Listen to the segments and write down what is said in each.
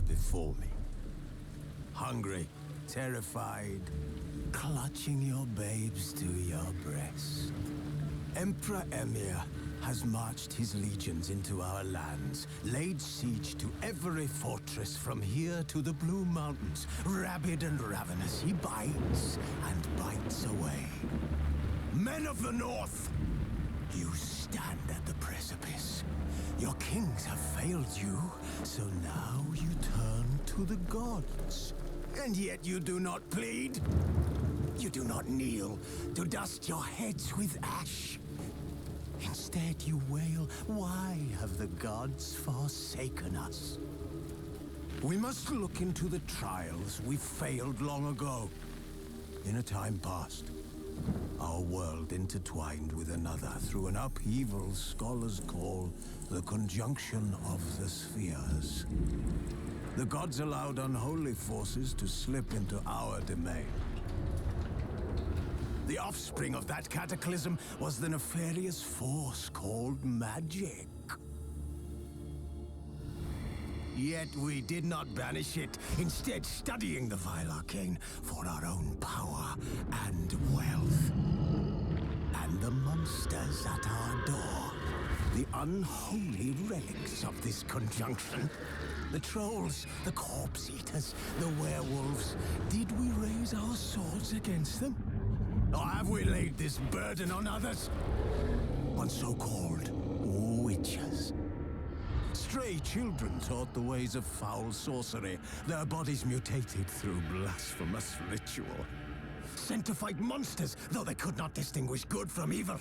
before me. Hungry, terrified, clutching your babes to your breast. Emperor Emir has marched his legions into our lands, laid siege to every fortress from here to the Blue Mountains. Rabid and ravenous, he bites and bites away. Men of the North, you stand at the precipice. Your kings have failed you, so now you turn to the gods. And yet you do not plead. You do not kneel to dust your heads with ash. Instead you wail, why have the gods forsaken us? We must look into the trials we failed long ago. In a time past, our world intertwined with another through an upheaval scholars call the conjunction of the spheres. The gods allowed unholy forces to slip into our domain. The offspring of that cataclysm was the nefarious force called magic. Yet we did not banish it, instead studying the vile arcane for our own power and wealth. And the monsters at our door, the unholy relics of this conjunction. The trolls, the corpse eaters, the werewolves. Did we raise our swords against them? Or have we laid this burden on others? On so-called witches. Stray children taught the ways of foul sorcery, their bodies mutated through blasphemous ritual. Sent to fight monsters, though they could not distinguish good from evil.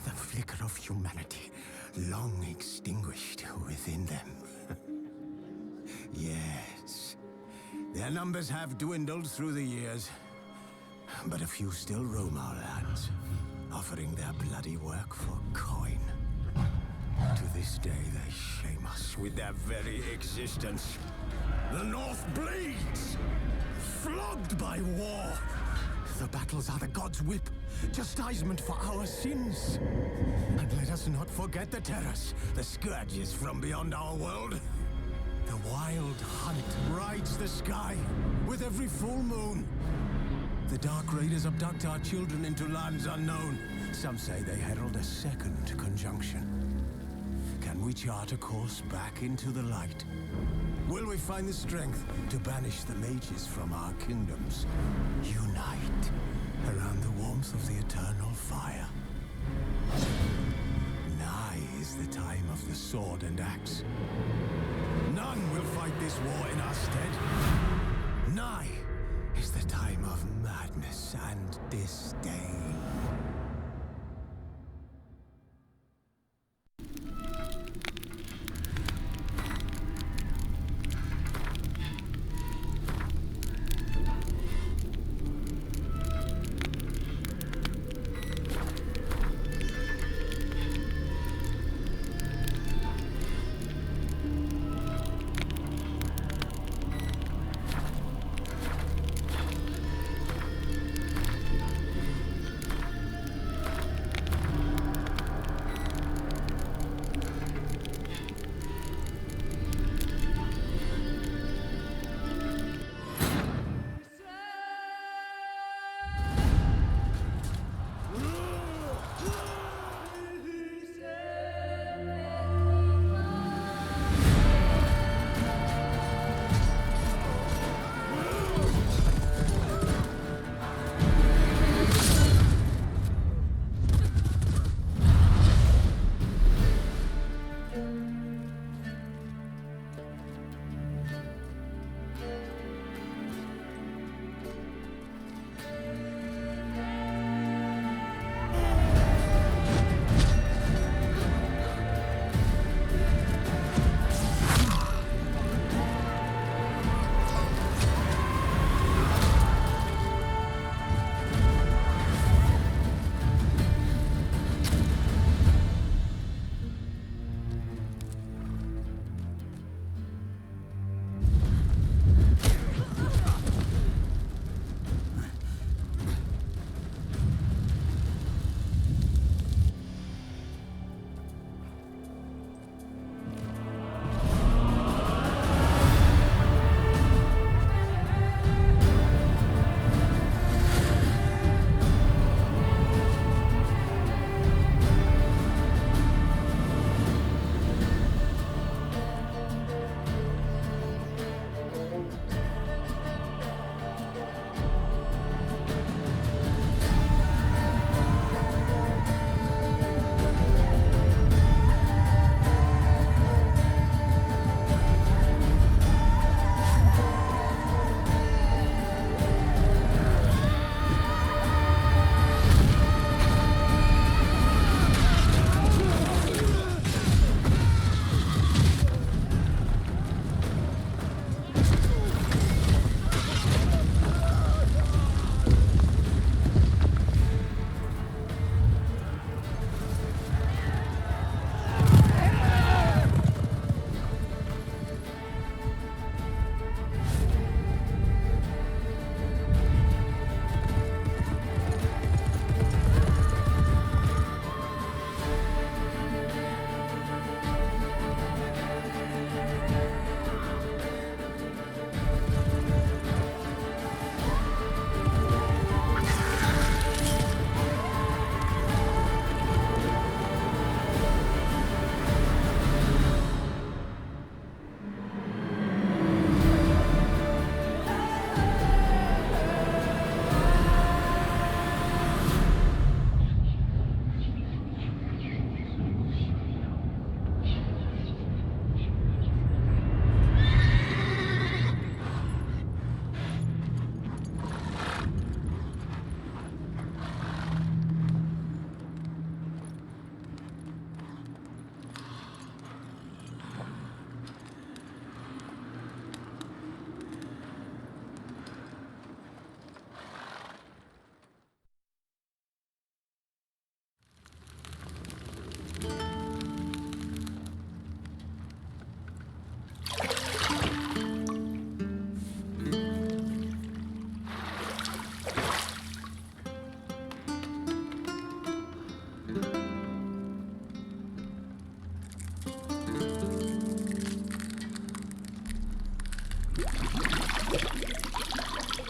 The flicker of humanity, long extinguished within them. Yes, their numbers have dwindled through the years. But a few still roam our lands, offering their bloody work for coin. To this day, they shame us with their very existence. The North bleeds, flogged by war. The battles are the gods' whip, chastisement for our sins. And let us not forget the terrors, the scourges from beyond our world. The wild hunt rides the sky with every full moon. The Dark Raiders abduct our children into lands unknown. Some say they herald a second conjunction. Can we chart a course back into the light? Will we find the strength to banish the mages from our kingdoms? Unite around the warmth of the eternal fire. Nigh is the time of the sword and axe. None will fight this war in our stead. Nigh is the time of madness and disdain.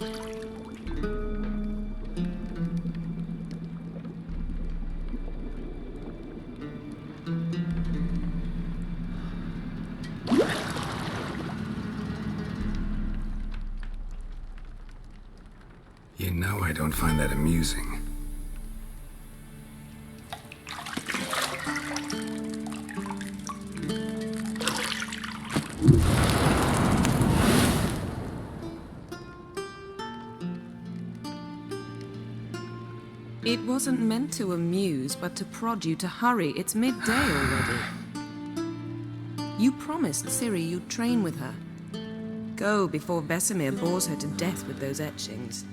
You know I don't find that amusing. It wasn't meant to amuse, but to prod you to hurry. It's midday already. You promised Ciri you'd train with her. Go before Vesemir bores her to death with those etchings.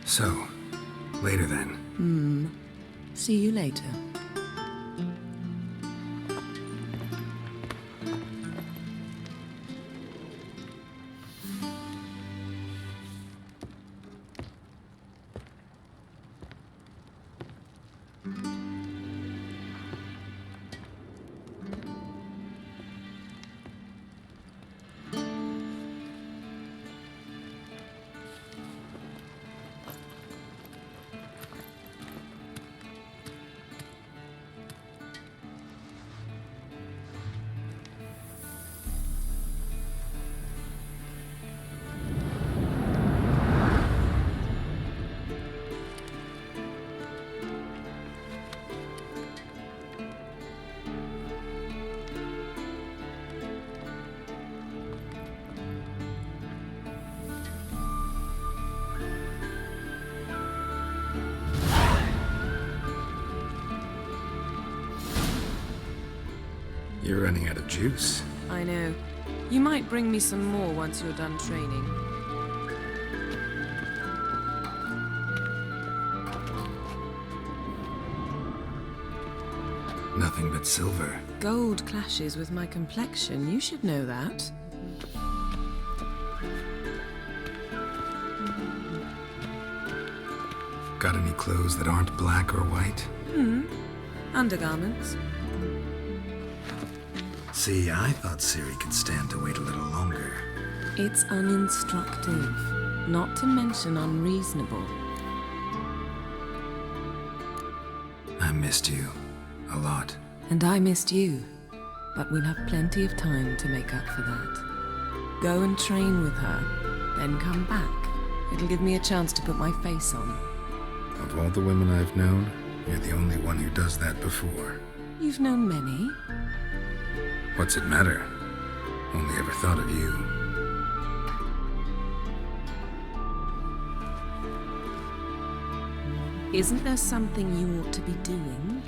So, later then. See you later. You're running out of juice. I know. You might bring me some more once you're done training. Nothing but silver. Gold clashes with my complexion. You should know that. Got any clothes that aren't black or white? Undergarments. See, I thought Ciri could stand to wait a little longer. It's uninstructive, not to mention unreasonable. I missed you. A lot. And I missed you. But we'll have plenty of time to make up for that. Go and train with her, then come back. It'll give me a chance to put my face on. Of all the women I've known, you're the only one who does that before. You've known many. What's it matter? Only ever thought of you. Isn't there something you ought to be doing?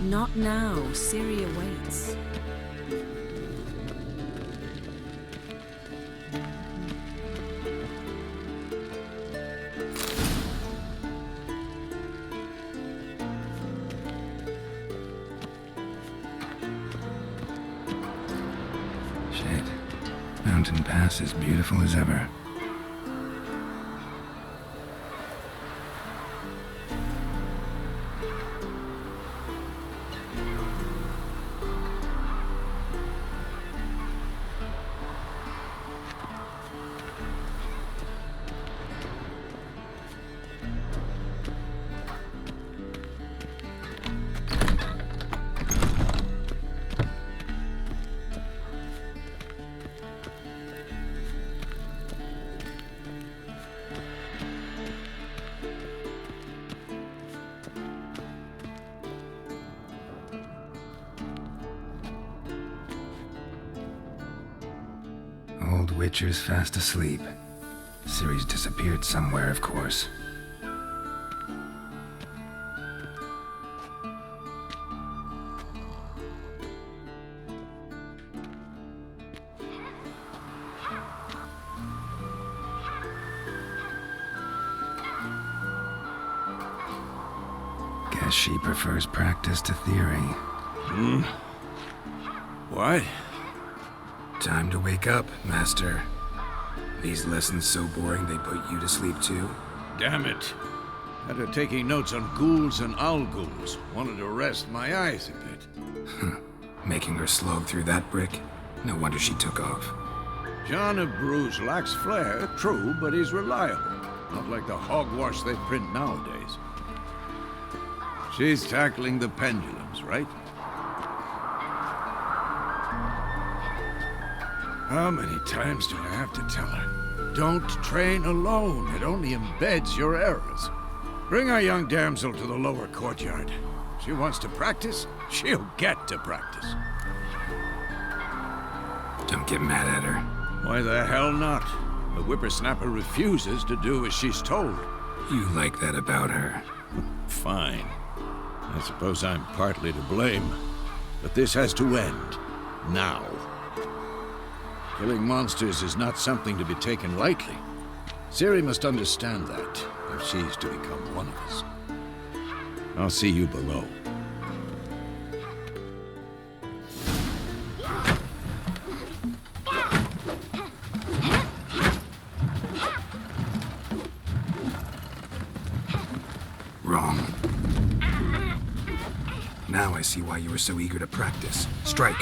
Not now. Ciri awaits. Shit. Mountain Pass is beautiful as ever. Old Witcher's fast asleep. Ciri's disappeared somewhere, of course. Guess she prefers practice to theory. What? Time to wake up, Master. These lessons so boring they put you to sleep too? Damn it. Had her taking notes on ghouls and owl-ghouls. Wanted to rest my eyes a bit. Making her slog through that brick? No wonder she took off. John of Bruges lacks flair, true, but he's reliable. Not like the hogwash they print nowadays. She's tackling the pendulums, right? How many times do I have to tell her? Don't train alone. It only embeds your errors. Bring our young damsel to the lower courtyard. She wants to practice, she'll get to practice. Don't get mad at her. Why the hell not? The whippersnapper refuses to do as she's told. You like that about her. Fine. I suppose I'm partly to blame. But this has to end. Now. Killing monsters is not something to be taken lightly. Ciri must understand that, if she's to become one of us. I'll see you below. Wrong. Now I see why you were so eager to practice. Strike.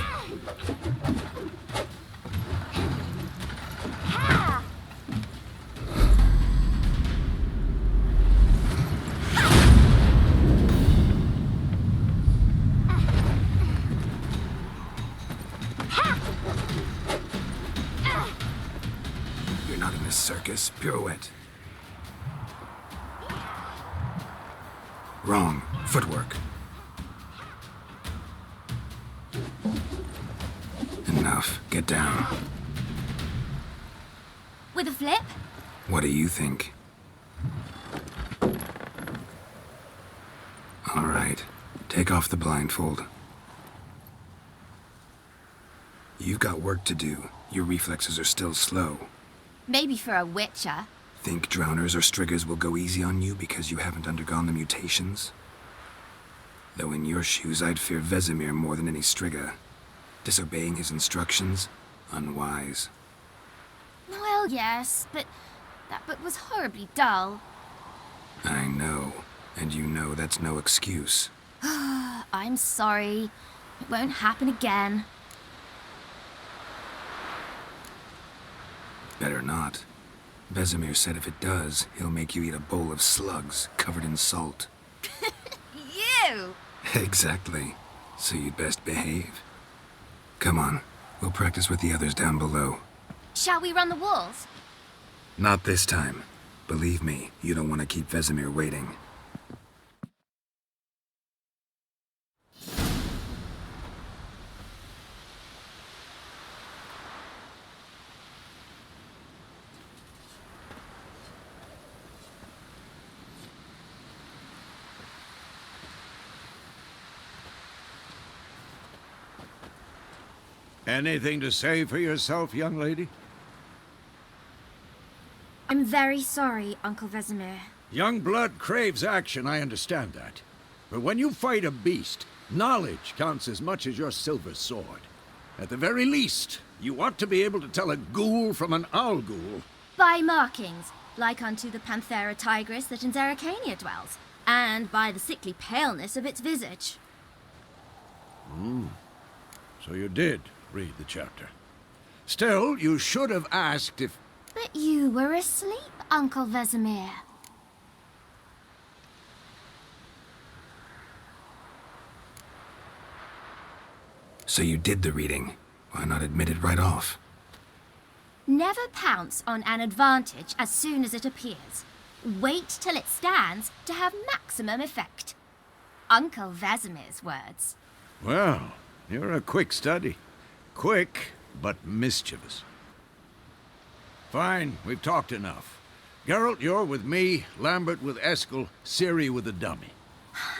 You're not in a circus. Pirouette. Wrong. Footwork. Enough. Get down. With a flip? What do you think? All right. Take off the blindfold. You've got work to do. Your reflexes are still slow. Maybe for a witcher. Think drowners or striggers will go easy on you because you haven't undergone the mutations? Though in your shoes, I'd fear Vesemir more than any strigger. Disobeying his instructions? Unwise. Well, yes, but that book was horribly dull. I know. And you know that's no excuse. I'm sorry. It won't happen again. Better not. Vesemir said if it does, he'll make you eat a bowl of slugs covered in salt. You! Exactly. So you'd best behave. Come on. We'll practice with the others down below. Shall we run the walls? Not this time. Believe me, you don't want to keep Vesemir waiting. Anything to say for yourself, young lady? I'm very sorry, Uncle Vesemir. Young blood craves action, I understand that. But when you fight a beast, knowledge counts as much as your silver sword. At the very least, you ought to be able to tell a ghoul from an owl ghoul. By markings, like unto the Panthera tigris that in Zerrikania dwells, and by the sickly paleness of its visage. So you did read the chapter. Still, you should have asked if... But you were asleep, Uncle Vesemir. So you did the reading. Why not admit it right off? Never pounce on an advantage as soon as it appears. Wait till it stands to have maximum effect. Uncle Vesemir's words. Well, you're a quick study. Quick, but mischievous. Fine, we've talked enough. Geralt, you're with me, Lambert with Eskel, Ciri with the dummy.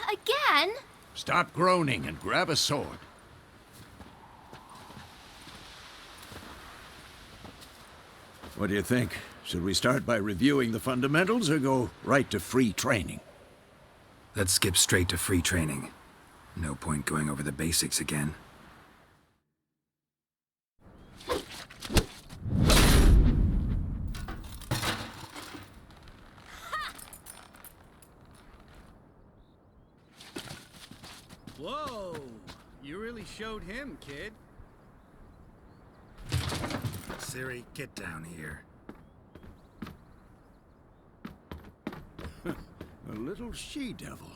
Again? Stop groaning and grab a sword. What do you think? Should we start by reviewing the fundamentals or go right to free training? Let's skip straight to free training. No point going over the basics again. Whoa! You really showed him, kid. Ciri, get down here. A little she-devil.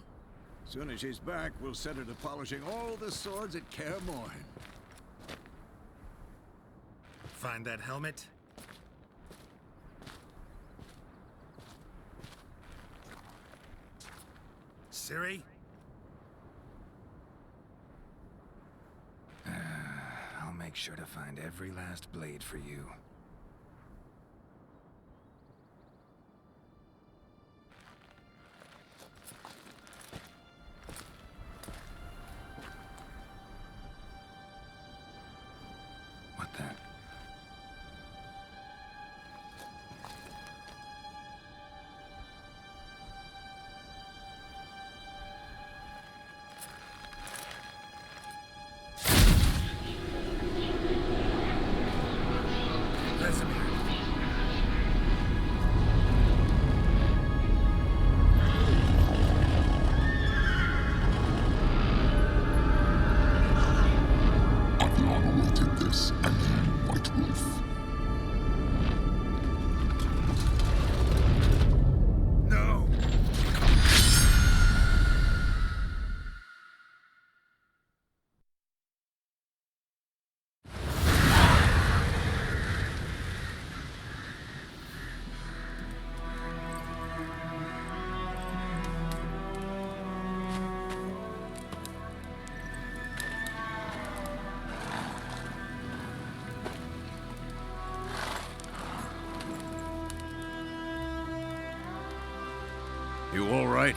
Soon as she's back, we'll set her to polishing all the swords at Kaer Morhen. Find that helmet? Ciri? I'll make sure to find every last blade for you. What the? Adriana did this, and you, White Wolf. No! You all right?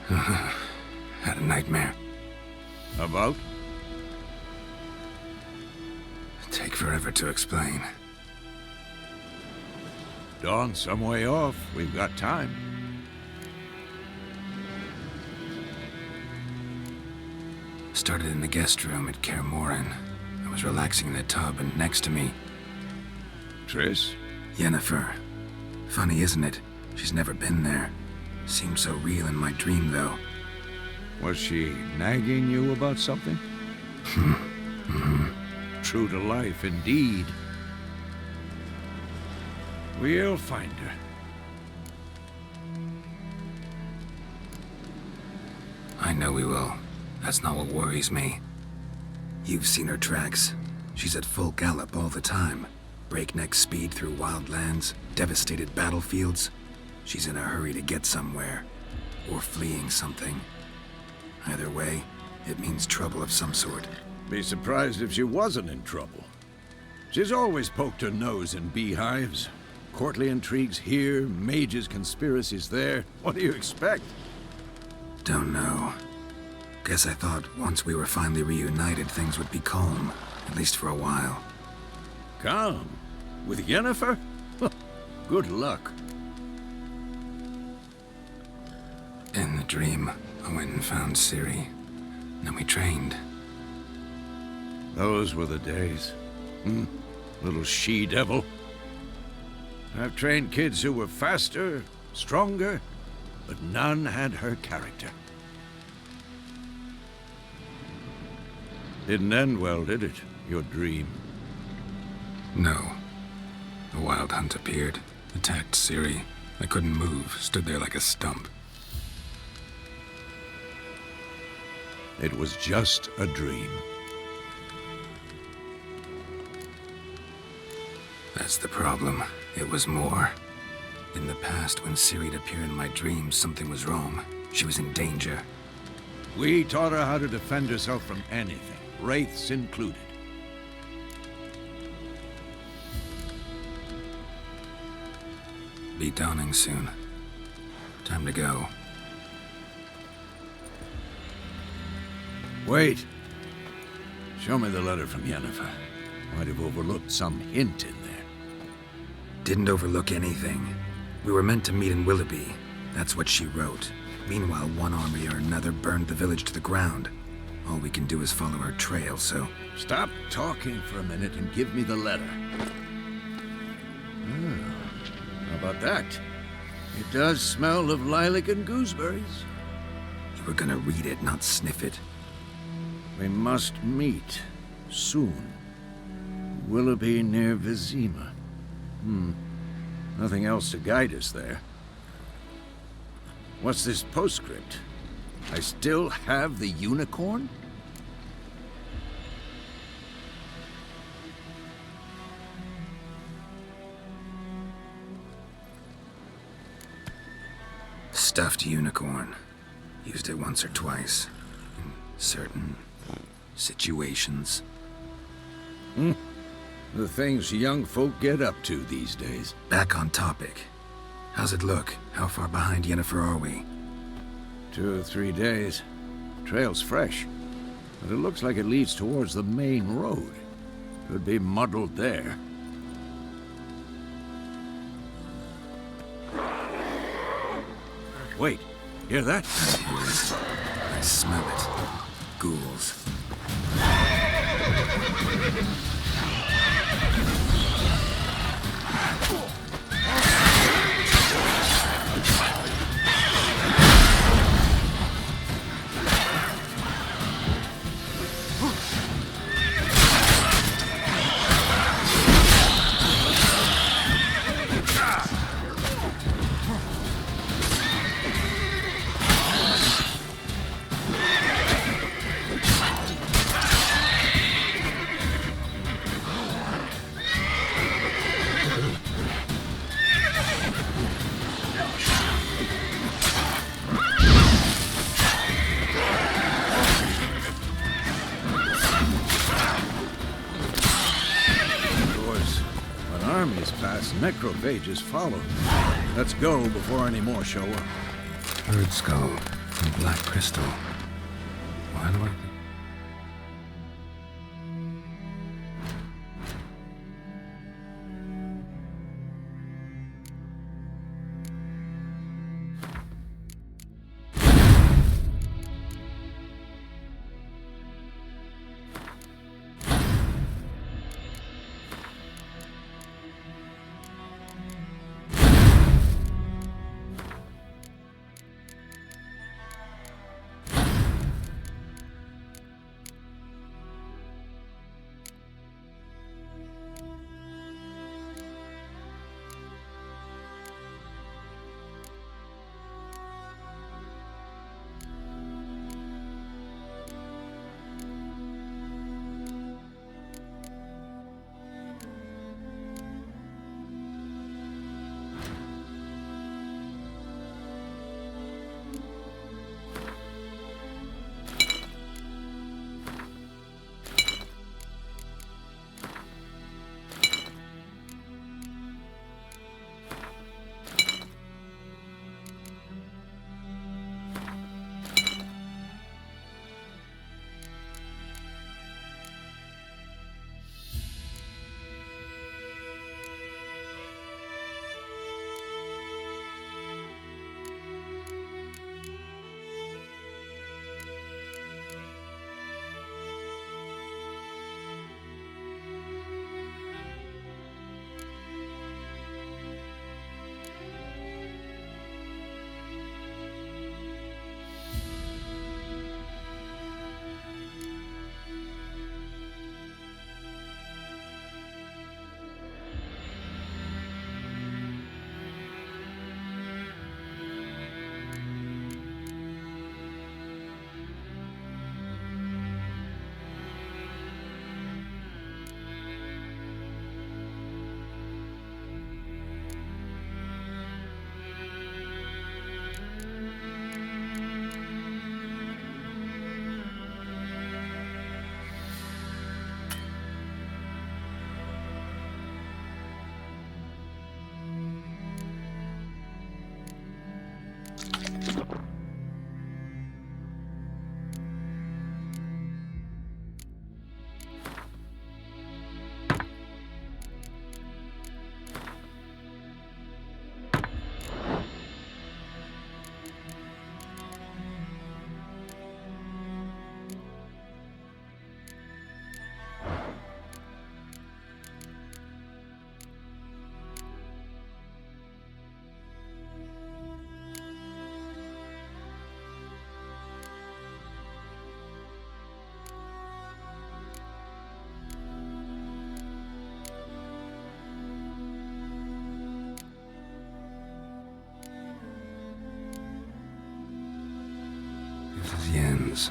Had a nightmare. About? Take forever to explain. Dawn's some way off. We've got time. Started in the guest room at Kaer Morhen. I was relaxing in the tub, and next to me, Triss? Yennefer. Funny, isn't it? She's never been there. Seemed so real in my dream, though. Was she nagging you about something? True to life, indeed. We'll find her. I know we will. That's not what worries me. You've seen her tracks. She's at full gallop all the time. Breakneck speed through wild lands, devastated battlefields. She's in a hurry to get somewhere. Or fleeing something. Either way, it means trouble of some sort. Be surprised if she wasn't in trouble. She's always poked her nose in beehives. Courtly intrigues here, mages' conspiracies there. What do you expect? Don't know. Guess I thought once we were finally reunited, things would be calm. At least for a while. Calm? With Yennefer? Good luck. In the dream, I went and found Ciri. Then we trained. Those were the days. Little she-devil. I've trained kids who were faster, stronger, but none had her character. Didn't end well, did it? Your dream? No. The Wild Hunt appeared, attacked Ciri. I couldn't move, stood there like a stump. It was just a dream. That's the problem. It was more. In the past, when Ciri'd appear in my dreams, something was wrong. She was in danger. We taught her how to defend herself from anything, wraiths included. Be dawning soon. Time to go. Wait. Show me the letter from Yennefer. Might have overlooked some hint in there. Didn't overlook anything. We were meant to meet in Willoughby. That's what she wrote. Meanwhile, one army or another burned the village to the ground. All we can do is follow her trail, so... Stop talking for a minute and give me the letter. How about that? It does smell of lilac and gooseberries. You We're gonna read it, not sniff it. We must meet soon. Willoughby near Vizima. Nothing else to guide us there. What's this postscript? I still have the unicorn? Stuffed unicorn. Used it once or twice. In certain situations. The things young folk get up to these days. Back on topic. How's it look? How far behind Yennefer are we? 2 or 3 days. Trail's fresh, but it looks like it leads towards the main road. Could be muddled there. Wait, hear that? I hear it. I smell it. Ghouls. Necrophages follow. Let's go before any more show up. Bird skull and black crystal. Why do I... Jens.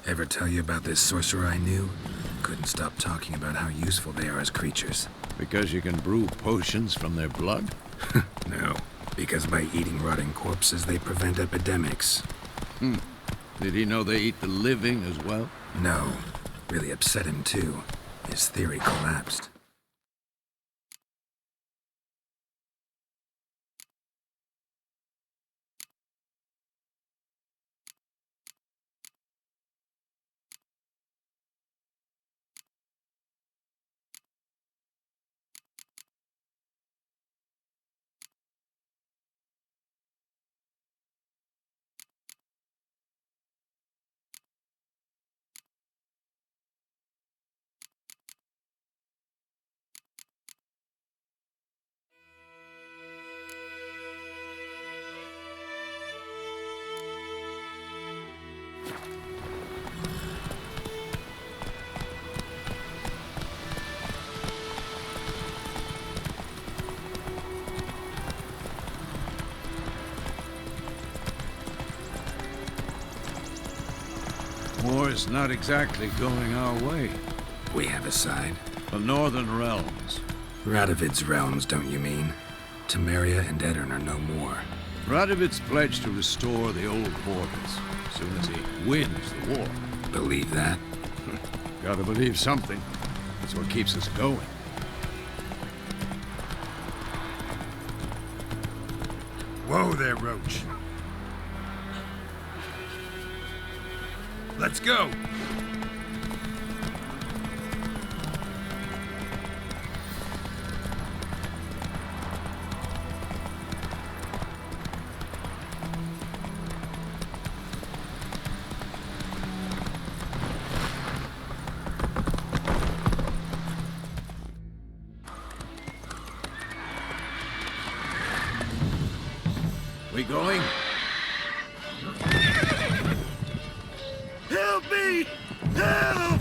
Ever tell you about this sorcerer I knew? Couldn't stop talking about how useful they are as creatures. Because you can brew potions from their blood? No, because by eating rotting corpses, they prevent epidemics. Did he know they eat the living as well? No, really upset him too. His theory collapsed. War's not exactly going our way. We have a side. The Northern Realms. Radovid's realms, don't you mean? Temeria and Edirn are no more. Radovid's pledged to restore the old borders as soon as he wins the war. Believe that? Gotta believe something. That's what keeps us going. Whoa there, Roach. Let's go! We going? Help me! Help!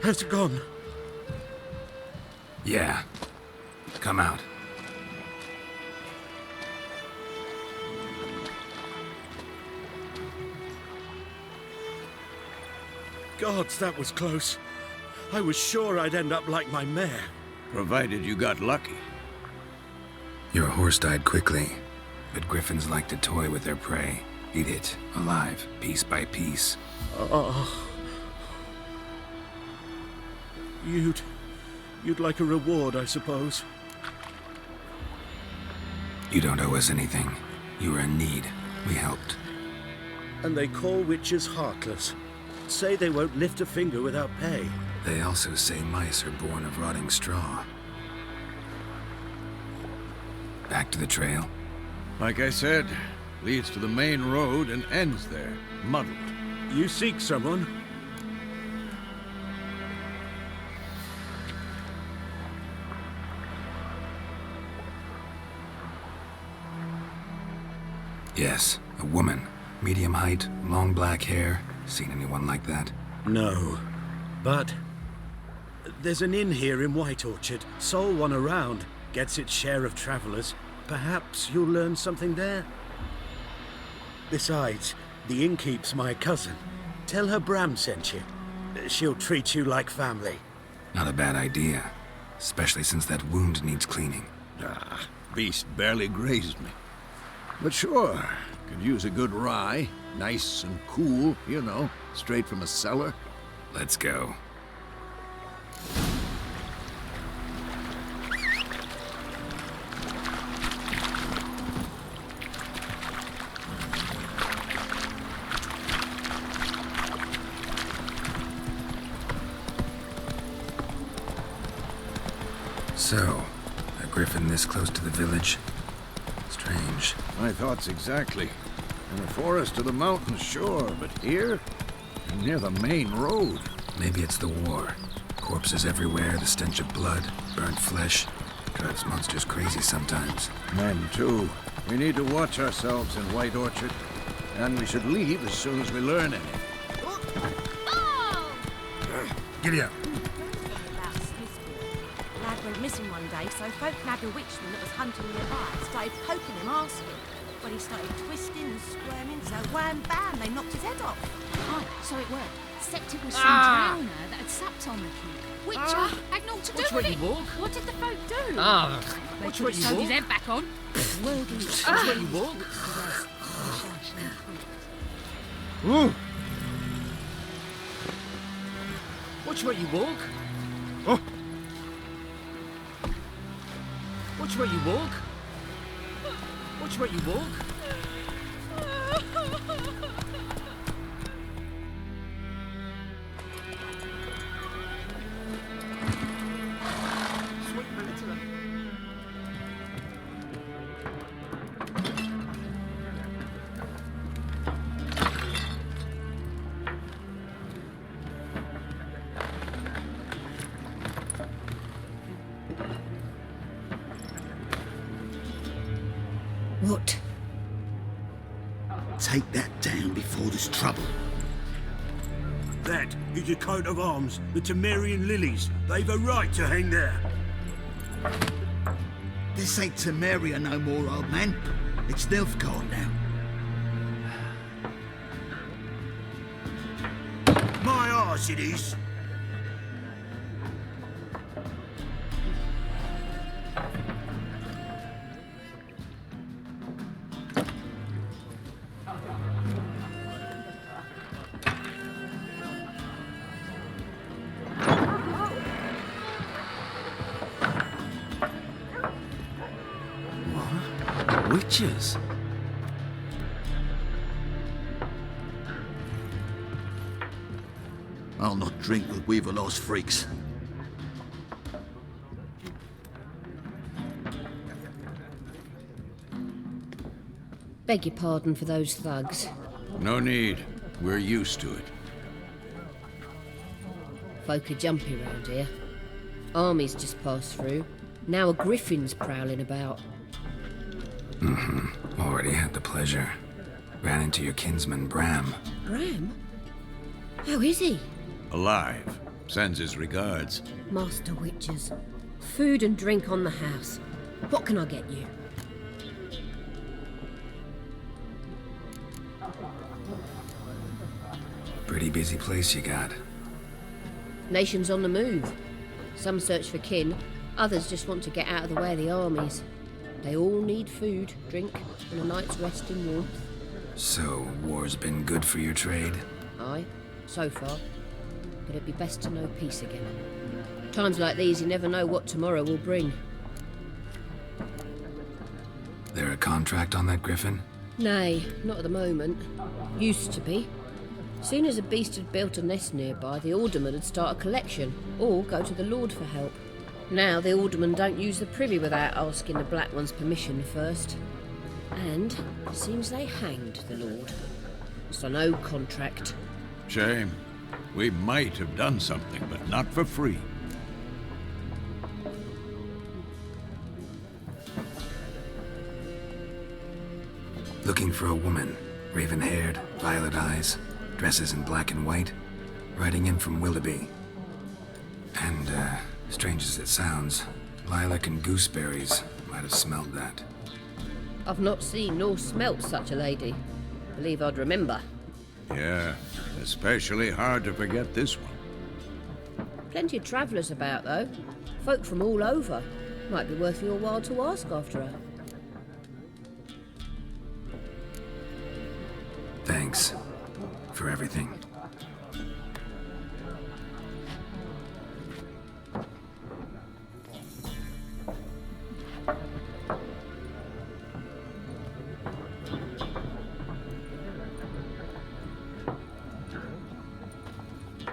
Has it gone? Yeah. Come out. Gods, that was close. I was sure I'd end up like my mare. Provided you got lucky. Your horse died quickly, but griffins like to toy with their prey. Eat it, alive, piece by piece. Oh. You'd like a reward, I suppose. You don't owe us anything. You were in need. We helped. And they call witches heartless. Say they won't lift a finger without pay. They also say mice are born of rotting straw. Back to the trail? Like I said, leads to the main road and ends there, muddled. You seek someone? Yes, a woman. Medium height, long black hair. Seen anyone like that? No. But there's an inn here in White Orchard. Sole one around. Gets its share of travelers. Perhaps you'll learn something there. Besides, the innkeep's my cousin. Tell her Bram sent you. She'll treat you like family. Not a bad idea. Especially since that wound needs cleaning. Ah, beast barely grazed me. But sure, could use a good rye. Nice and cool, you know, straight from a cellar. Let's go. So, a griffin this close to the village? Strange. My thoughts exactly. In the forest or the mountains, sure, but here? Near the main road. Maybe it's the war. Corpses everywhere, the stench of blood, burnt flesh. Drives monsters crazy sometimes. Men, too. We need to watch ourselves in White Orchard. And we should leave as soon as we learn anything. Giddy up. Lad went missing one day, so folk nabbed a witchman that was hunting nearby. Started poking him, asking. But he started twisting and squirming, so wham bam, they knocked his head off. Oh, so it worked. Except it was some drowner that had sapped on the kid. Which had naught to do with it. What did the folk do? They Watch put where you his walk. head back on. Watch where you walk. Ooh. Watch where you walk. Oh. Watch where you walk. Watch where you walk. Sweet Manitoula. What? Take that down before there's trouble. That is a coat of arms, the Temerian lilies. They've a right to hang there. This ain't Temeria no more, old man. It's Nilfgaard now. My arse it is. Witches? I'll not drink with Weaverlaw's freaks. Beg your pardon for those thugs. No need. We're used to it. Folk are jumpy round here. Armies just passed through. Now a griffin's prowling about. Already had the pleasure. Ran into your kinsman, Bram. Bram? How is he? Alive. Sends his regards. Master Witches. Food and drink on the house. What can I get you? Pretty busy place you got. Nations on the move. Some search for kin, others just want to get out of the way of the armies. They all need food, drink, and a night's rest in warmth. So, war's been good for your trade? Aye, so far. But it'd be best to know peace again. Times like these, you never know what tomorrow will bring. There a contract on that griffin? Nay, not at the moment. Used to be. Soon as a beast had built a nest nearby, the alderman would start a collection, or go to the Lord for help. Now the aldermen don't use the privy without asking the Black One's permission first. And it seems they hanged the Lord. So no contract. Shame. We might have done something, but not for free. Looking for a woman. Raven-haired, violet eyes, dresses in black and white. Riding in from Willoughby. And, strange as it sounds, lilac and gooseberries might have smelled that. I've not seen nor smelt such a lady. Believe I'd remember. Yeah, especially hard to forget this one. Plenty of travellers about, though. Folk from all over. Might be worth your while to ask after her. Thanks for everything.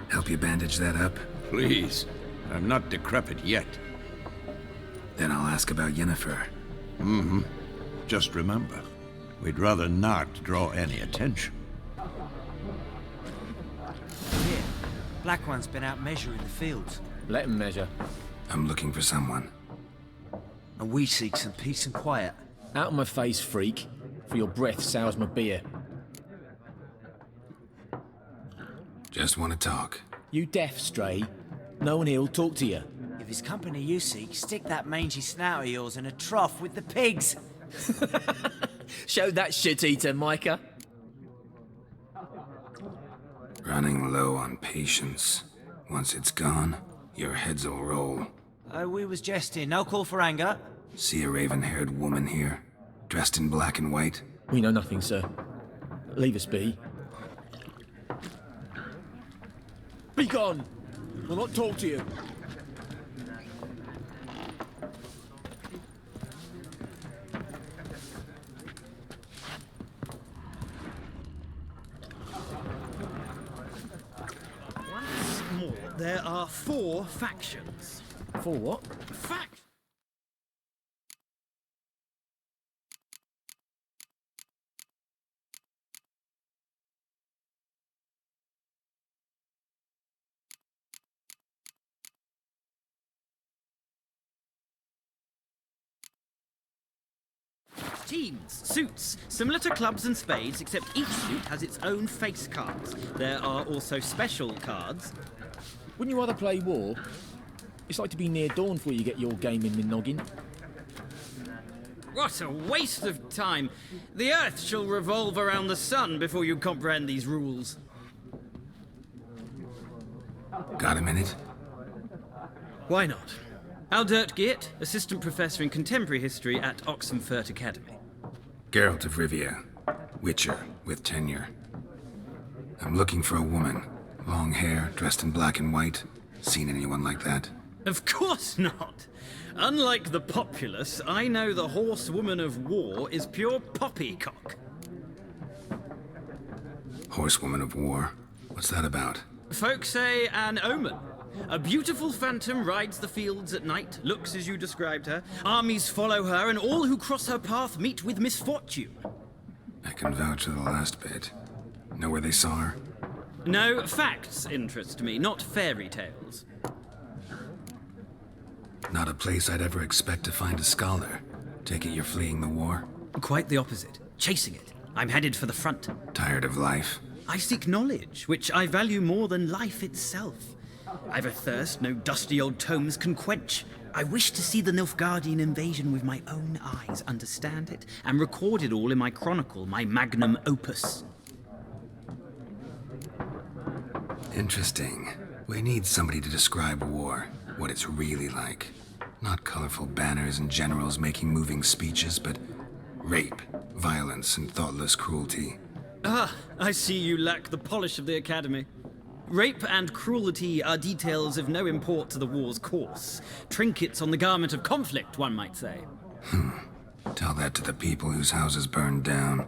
Help you bandage that up? Please. I'm not decrepit yet. Then I'll ask about Yennefer. Mm-hmm. Just remember, we'd rather not draw any attention. Here, Black One's been out measuring the fields. Let him measure. I'm looking for someone. And we seek some peace and quiet. Out of my face, freak. For your breath sours my beer. Just want to talk. You deaf, Stray? No one here'll talk to you. If it's company you seek, stick that mangy snout of yours in a trough with the pigs. Show that shit-eater, Micah. Running low on patience. Once it's gone, your heads'll roll. Oh, we was jesting. No call for anger. See a raven-haired woman here, dressed in black and white? We know nothing, sir. Leave us be. Be gone! We'll not talk to you. Once more, there are 4 factions. 4 what? Teams, suits, similar to clubs and spades, except each suit has its own face cards. There are also special cards. Wouldn't you rather play war? It's like to be near dawn before you get your game in the noggin. What a waste of time! The Earth shall revolve around the sun before you comprehend these rules. Got a minute? Why not? Aldert Geert, Assistant Professor in Contemporary History at Oxenfurt Academy. Geralt of Rivia, Witcher with tenure. I'm looking for a woman. Long hair, dressed in black and white. Seen anyone like that? Of course not! Unlike the populace, I know the horsewoman of war is pure poppycock. Horsewoman of war? What's that about? Folk say an omen. A beautiful phantom rides the fields at night, looks as you described her. Armies follow her, and all who cross her path meet with misfortune. I can vouch for the last bit. Know where they saw her? No, facts interest me, not fairy tales. Not a place I'd ever expect to find a scholar. Take it you're fleeing the war? Quite the opposite. Chasing it. I'm headed for the front. Tired of life? I seek knowledge, which I value more than life itself. I've a thirst no dusty old tomes can quench. I wish to see the Nilfgaardian invasion with my own eyes, understand it, and record it all in my chronicle, my magnum opus. Interesting. We need somebody to describe war, what it's really like. Not colorful banners and generals making moving speeches, but rape, violence, and thoughtless cruelty. Ah, I see you lack the polish of the Academy. Rape and cruelty are details of no import to the war's course. Trinkets on the garment of conflict, one might say. Tell that to the people whose houses burned down.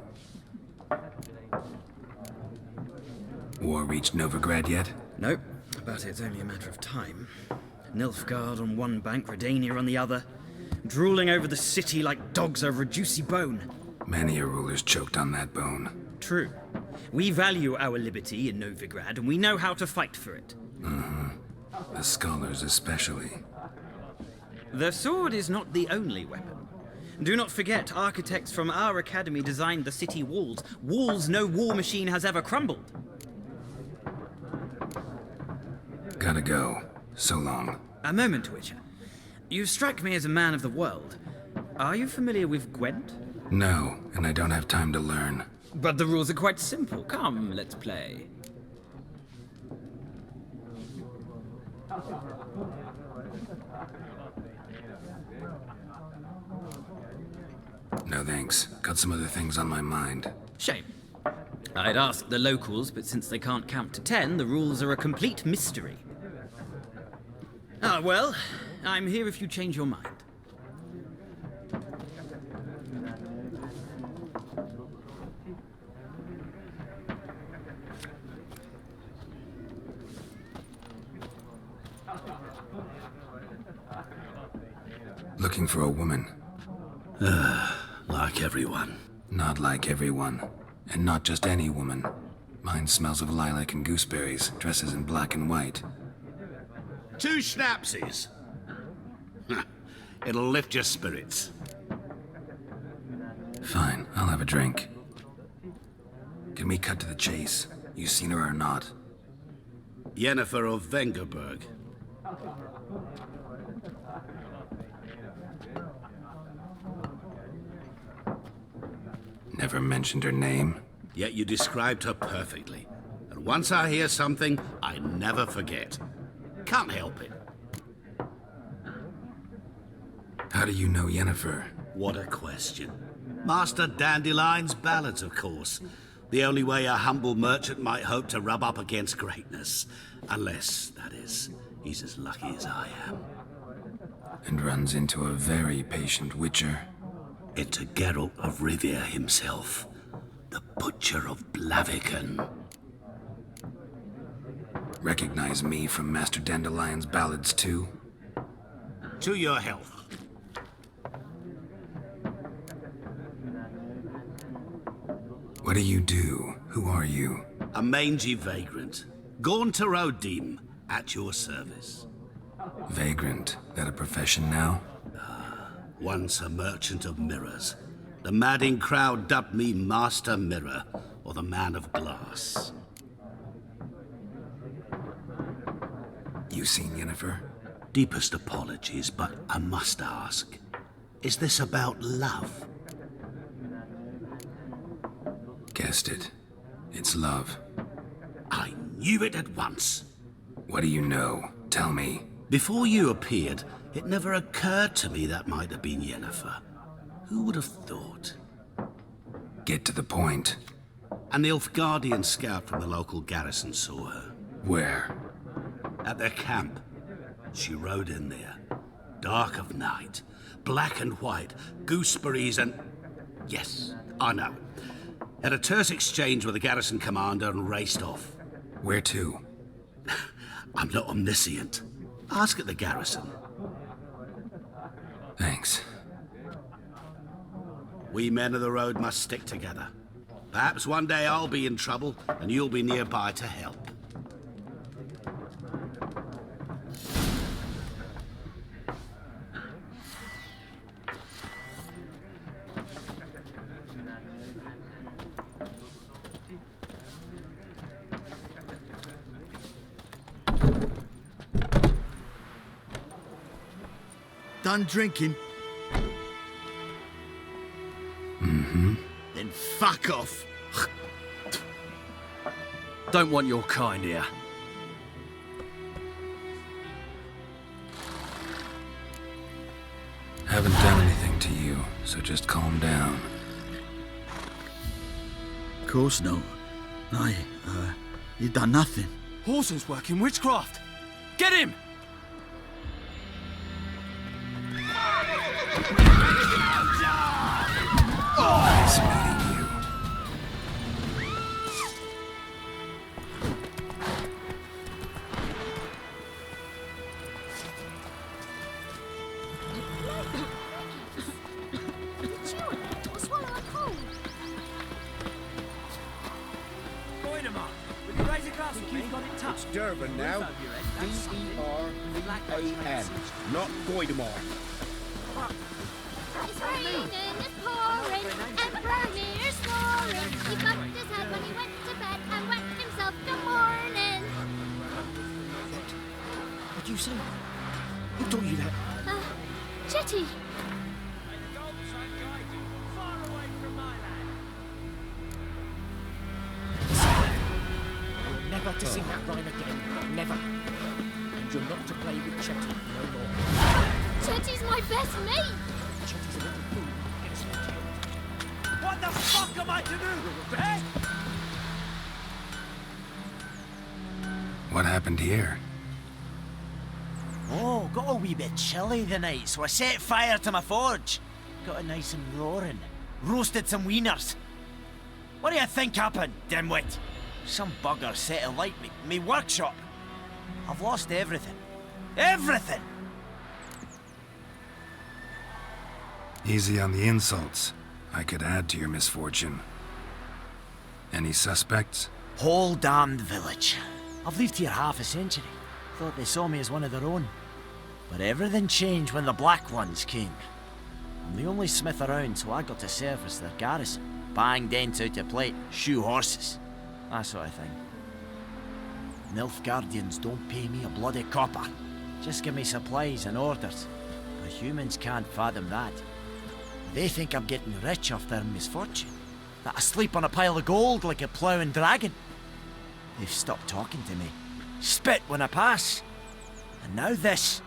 War reached Novigrad yet? Nope, but it's only a matter of time. Nilfgaard on one bank, Redania on the other, drooling over the city like dogs over a juicy bone. Many a ruler's choked on that bone. True. We value our liberty in Novigrad, and we know how to fight for it. The scholars especially. The sword is not the only weapon. Do not forget, architects from our academy designed the city walls. Walls no war machine has ever crumbled. Gotta go. So long. A moment, Witcher. You strike me as a man of the world. Are you familiar with Gwent? No, and I don't have time to learn. But the rules are quite simple. Come, let's play. No thanks. Got some other things on my mind. Shame. I'd ask the locals, but since they can't count to 10, the rules are a complete mystery. Ah, well, I'm here if you change your mind. Looking for a woman. Like everyone. Not like everyone. And not just any woman. Mine smells of lilac and gooseberries, dresses in black and white. 2 schnapsies. It'll lift your spirits. Fine, I'll have a drink. Can we cut to the chase? You seen her or not? Yennefer of Vengerberg. Never mentioned her name. Yet you described her perfectly. And once I hear something, I never forget. Can't help it. How do you know Yennefer? What a question. Master Dandelion's ballads, of course. The only way a humble merchant might hope to rub up against greatness. Unless, that is, he's as lucky as I am. And runs into a very patient witcher. Into Geralt of Rivia himself. The Butcher of Blaviken. Recognize me from Master Dandelion's ballads too? To your health. What do you do? Who are you? A mangy vagrant. Gaunter Odim, at your service. Vagrant? That a profession now? Once a merchant of mirrors. The madding crowd dubbed me Master Mirror, or the Man of Glass. You seen Yennefer? Deepest apologies, but I must ask. Is this about love? Guessed it. It's love. I knew it at once. What do you know? Tell me. Before you appeared, it never occurred to me that might have been Yennefer. Who would have thought? Get to the point. An Nilfgaardian scout from the local garrison saw her. Where? At their camp. She rode in there. Dark of night. Black and white. Gooseberries and... Yes, I know. Had a terse exchange with the garrison commander and raced off. Where to? I'm not omniscient. Ask at the garrison. Thanks. We men of the road must stick together. Perhaps one day I'll be in trouble and you'll be nearby to help. Done drinking? Mm-hmm. Then fuck off. Don't want your kind here. Haven't done anything to you, so just calm down. Of course no. You've done nothing. Horson's working witchcraft. Get him! Nice meeting you. tough. It's Durban now. D-E-R-V-A-N. Not Goidemar. It's raining, it's pouring, and Bernie's snoring. He bumped his head when he went to bed and wet himself good morning. What'd you say? Who told you that? Chetty. Never to sing that rhyme again. Never. And you're not to play with Chetty no more. Chetty's my best mate. Chetty's a little fool. Get us killed. What the fuck am I to do? Eh? What happened here? Oh, got a wee bit chilly the night, so I set fire to my forge. Got it nice and roaring. Roasted some wieners. What do you think happened, dimwit? Some bugger set alight me workshop. I've lost everything. Everything! Easy on the insults. I could add to your misfortune. Any suspects? Whole damned village. I've lived here half a century. Thought they saw me as one of their own. But everything changed when the Black Ones came. I'm the only smith around, so I got to service their garrison. Bang dents out your plate, shoe horses. That sort of thing. Nilfgaardians don't pay me a bloody copper. Just give me supplies and orders. But humans can't fathom that. They think I'm getting rich off their misfortune. That I sleep on a pile of gold like a ploughing dragon. They've stopped talking to me. Spit when I pass. And now this.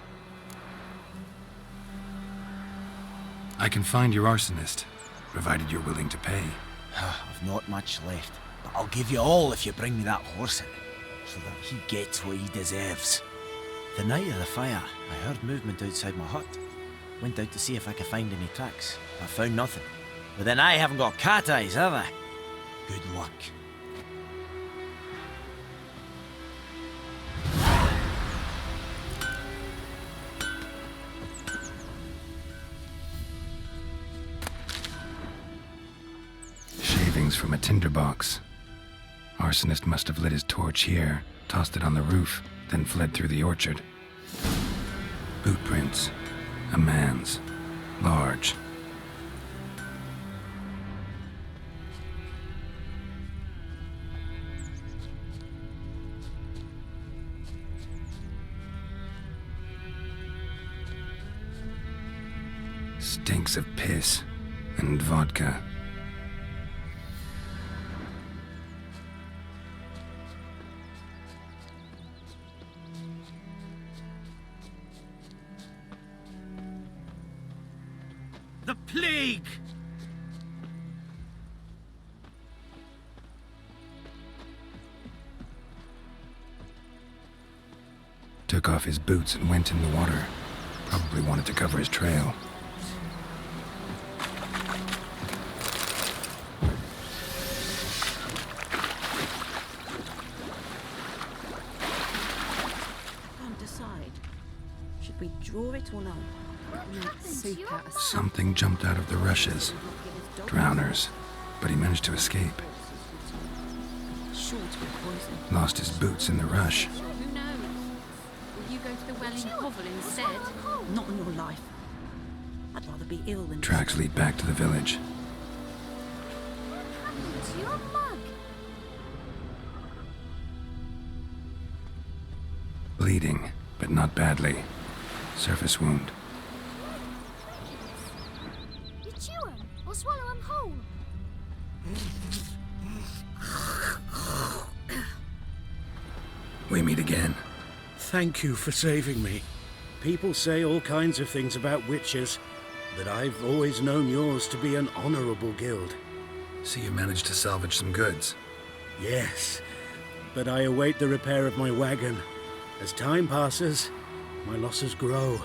I can find your arsonist, provided you're willing to pay. I've not much left, but I'll give you all if you bring me that horse in, so that he gets what he deserves. The night of the fire, I heard movement outside my hut. Went out to see if I could find any tracks. I found nothing. But then I haven't got cat eyes, have I? Good luck. Shavings from a tinderbox. Arsonist must have lit his torch here, tossed it on the roof, then fled through the orchard. Boot prints. A man's. Large. Stinks of piss and vodka. The plague! Took off his boots and went in the water. Probably wanted to cover his trail. Can't decide. Should we draw it or no? Something jumped out of the rushes. Drowners. But he managed to escape. Sure to be poison. Lost his boots in the rush. Who knows? Will you go to the well in Kovel instead? Not in your life. I'd rather be ill than... Tracks lead back to the village. What happened to your mug? Bleeding, but not badly. Surface wound. You chew 'em or swallow 'em whole. We meet again. Thank you for saving me. People say all kinds of things about witches, but I've always known yours to be an honorable guild. So you managed to salvage some goods? Yes, but I await the repair of my wagon. As time passes, my losses grow.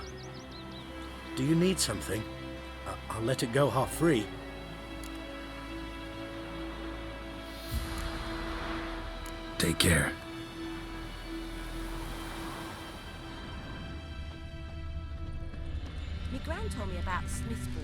Do you need something? I'll let it go half-free. Take care. My gran told me about Smith's boy.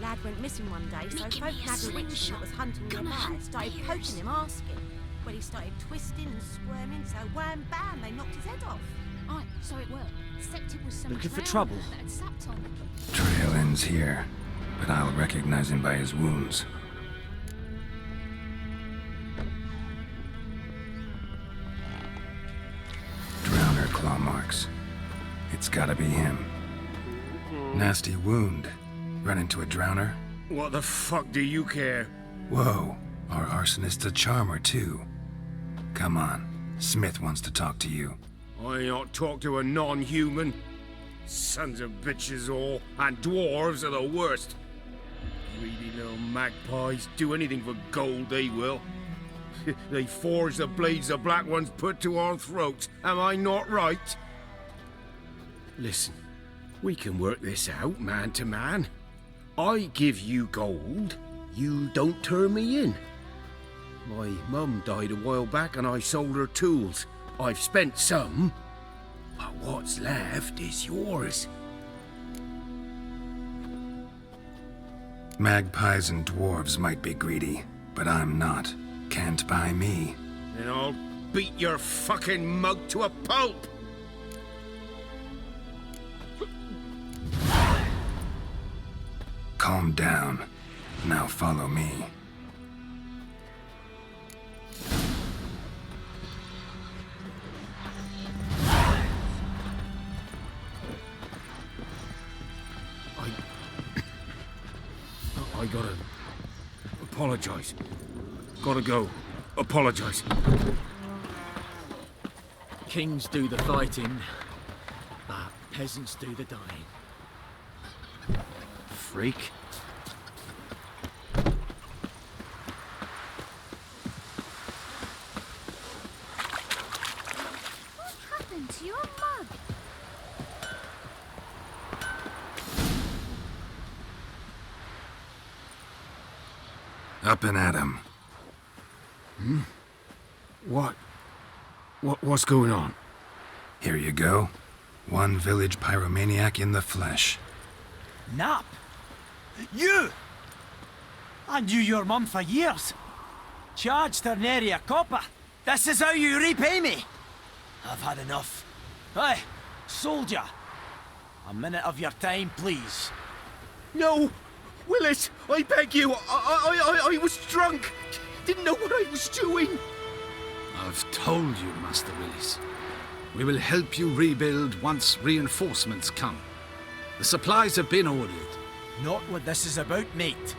Lad went missing one day, so folk nagged a witchman that was hunting nearby. Started poking him, asking. When he started twisting and squirming, so wham bam, they knocked his head off. Aye, so it were. Except it was some Looking for drowned trouble? that had sapped on him. Trail ends here, but I'll recognize him by his wounds. Drowner claw marks. It's gotta be him. Nasty wound. Run into a drowner? What the fuck do you care? Whoa, our arsonist's a charmer too. Come on, Smith wants to talk to you. I ain't not talk to a non-human. Sons of bitches all, and dwarves are the worst. Greedy little magpies, do anything for gold they will. They forge the blades the black ones put to our throats, am I not right? Listen, we can work this out man to man. I give you gold, you don't turn me in. My mum died a while back and I sold her tools. I've spent some, but what's left is yours. Magpies and dwarves might be greedy, but I'm not. Can't buy me. And I'll beat your fucking mug to a pulp! Calm down. Now follow me. I gotta apologize. Gotta go. Apologize. Kings do the fighting, but peasants do the dying. Freak. What happened to your mug? Up and at him. What's going on? Here you go. One village pyromaniac in the flesh. Nap? You! I knew your mum for years. Charged her nary a copper. This is how you repay me. I've had enough. Hey, soldier. A minute of your time, please. No! Willis, I beg you! I was drunk! Didn't know what I was doing! I've told you, Master Willis. We will help you rebuild once reinforcements come. The supplies have been ordered. Not what this is about, mate.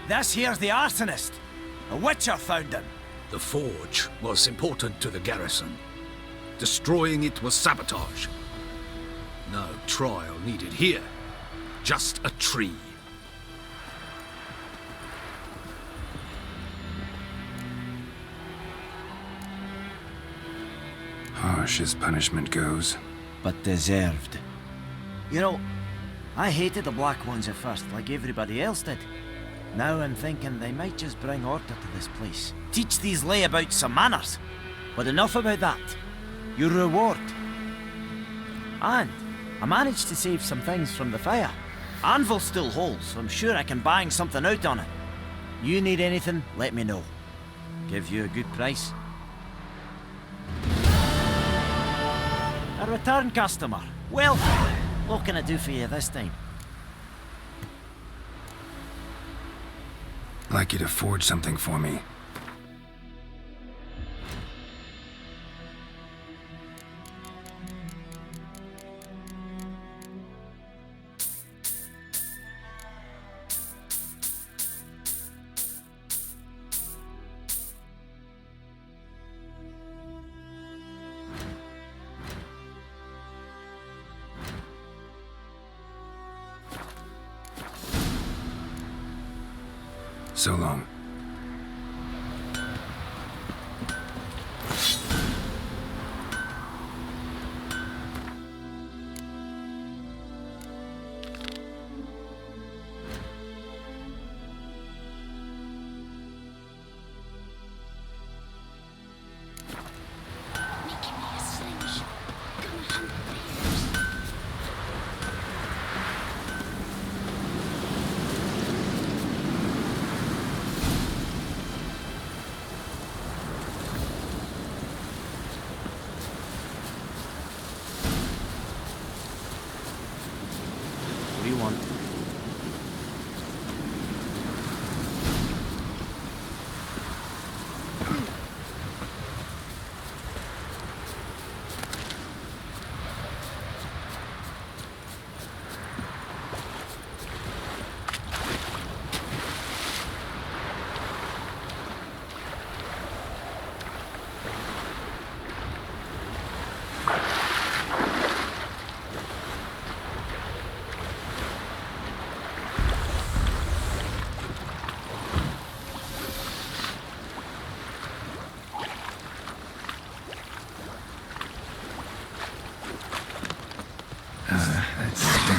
This here's the arsonist. A witcher found him. The forge was important to the garrison. Destroying it was sabotage. No trial needed here. Just a tree. Harsh as punishment goes. But deserved. You know, I hated the Black Ones at first, like everybody else did. Now I'm thinking they might just bring order to this place. Teach these layabouts some manners. But enough about that. Your reward. And I managed to save some things from the fire. Anvil still holds, so I'm sure I can bang something out on it. You need anything, let me know. Give you a good price. A return customer. Well, what can I do for you this time? Like you to forge something for me. So long.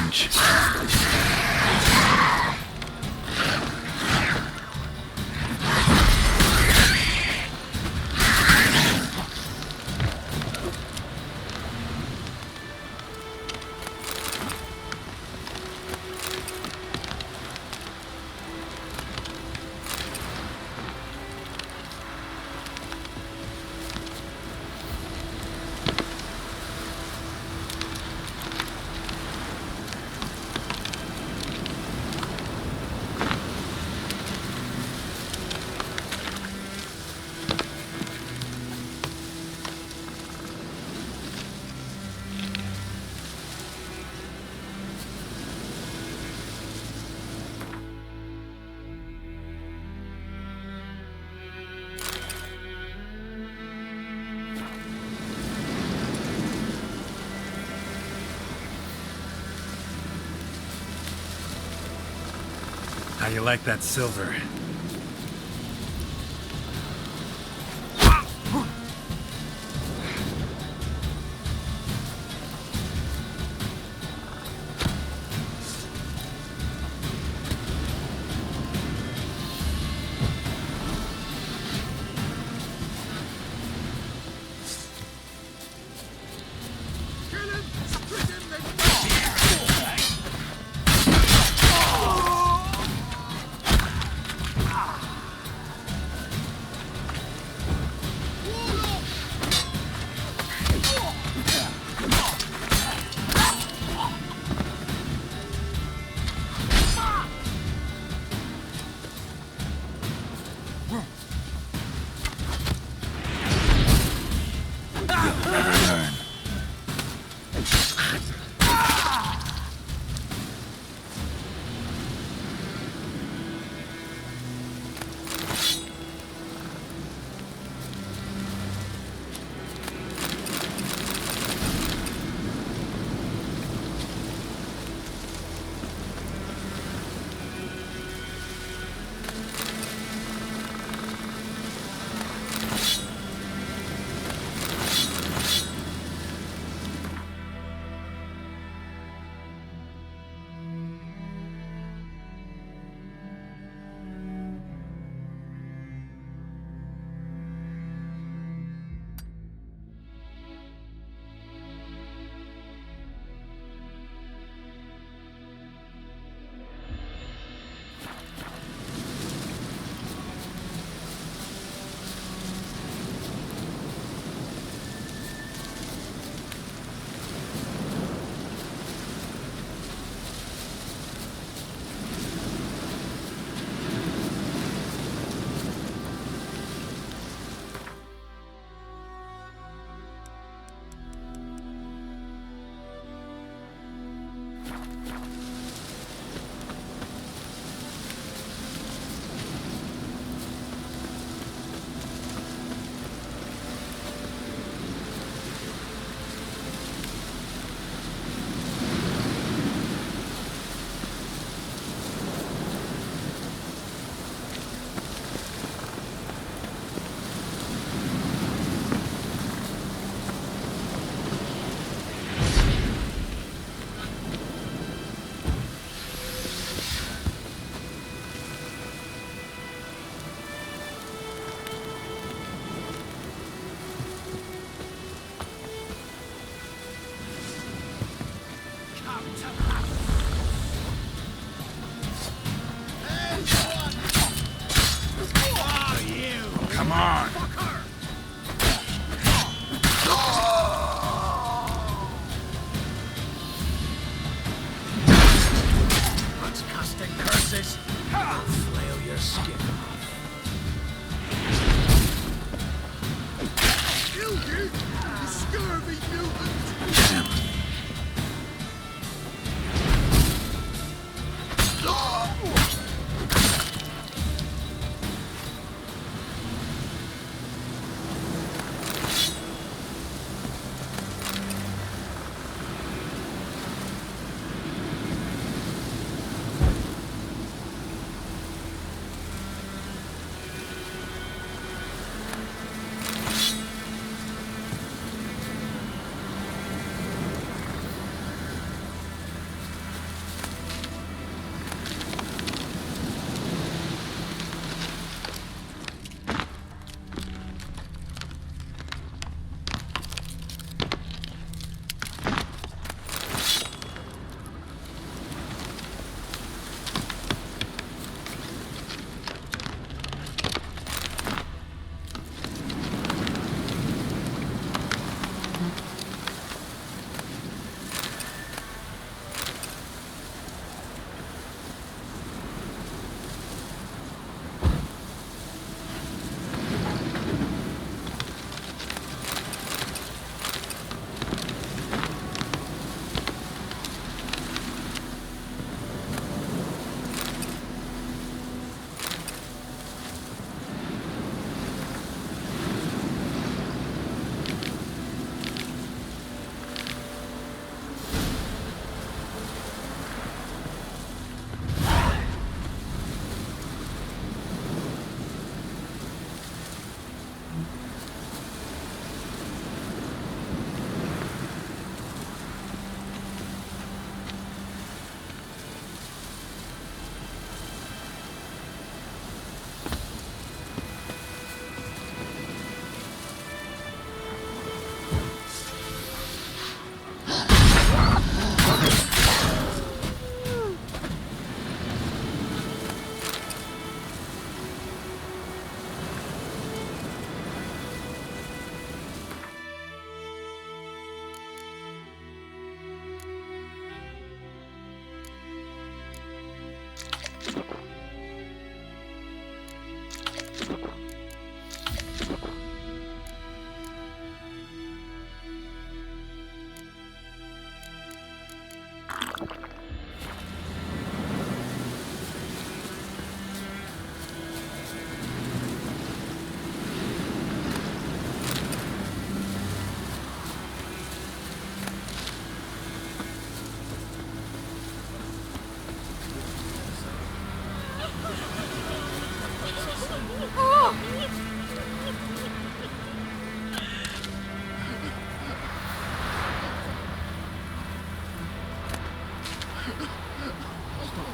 range. How you like that silver?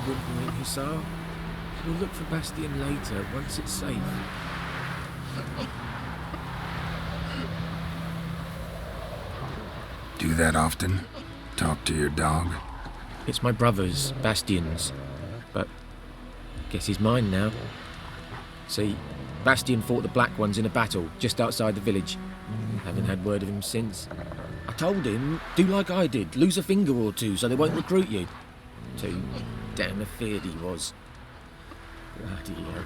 Whimpering Hussar. We'll look for Bastion later, once it's safe. Do that often? Talk to your dog? It's my brother's, Bastion's. But guess he's mine now. See, Bastion fought the Black Ones in a battle just outside the village. Haven't had word of him since. I told him, do like I did, lose a finger or two so they won't recruit you. Too damn afeard he was. Bloody hell.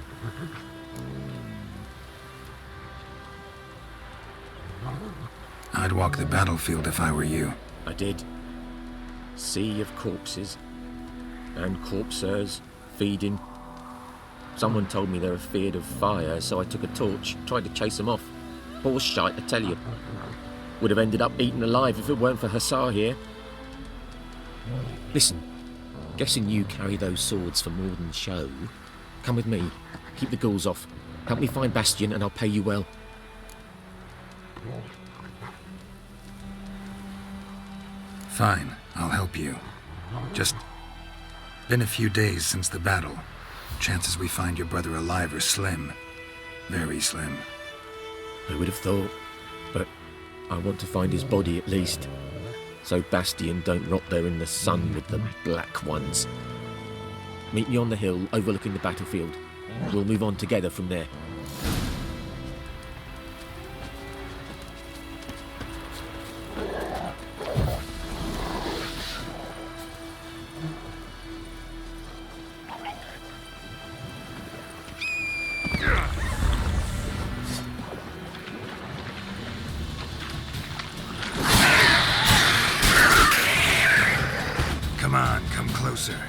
I'd walk the battlefield if I were you. I did. Sea of corpses. And corpsers, feeding. Someone told me they were feared of fire, so I took a torch, tried to chase them off. Horse shite, I tell you. Would have ended up eaten alive if it weren't for Hussar here. Listen, guessing you carry those swords for more than show. Come with me, keep the ghouls off. Help me find Bastion and I'll pay you well. Fine, I'll help you. Just been a few days since the battle. Chances we find your brother alive are slim. Very slim. I would have thought, but I want to find his body at least. So Bastion don't rot there in the sun with the Black Ones. Meet me on the hill overlooking the battlefield. We'll move on together from there. Come on, come closer.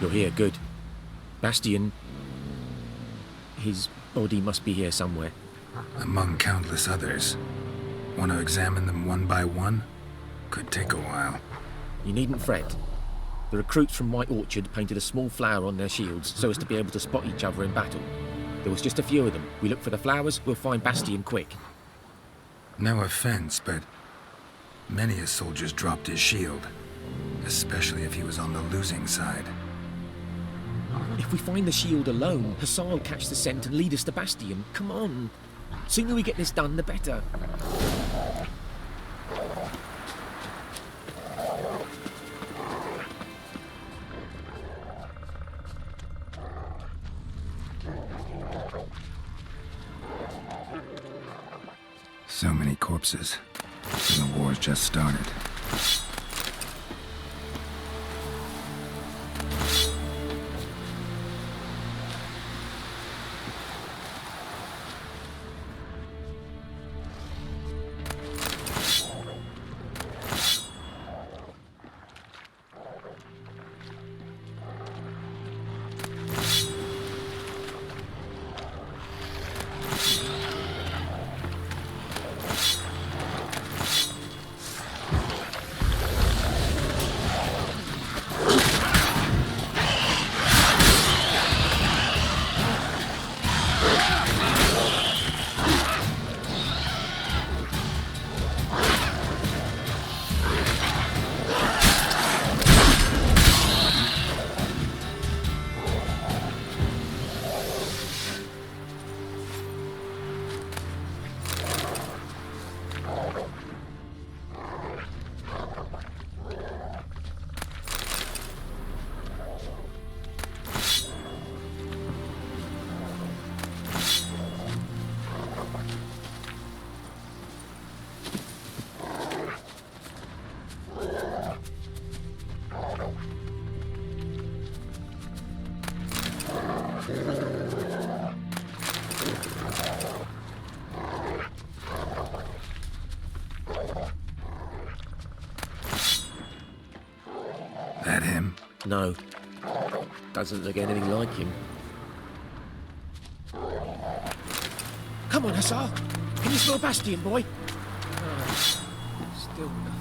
You're here, good. Bastion... his body must be here somewhere. Among countless others. Want to examine them one by one? Could take a while. You needn't fret. The recruits from White Orchard painted a small flower on their shields so as to be able to spot each other in battle. There was just a few of them. We look for the flowers, we'll find Bastion quick. No offense, but many a soldier's dropped his shield. Especially if he was on the losing side. If we find the shield alone, Hassan will catch the scent and lead us to Bastion. Come on. Sooner we get this done, the better. So many corpses. And the war's just started. That him? No. Doesn't look anything like him. Come on, Hussar! Can you smell Bastion, boy? Still nothing.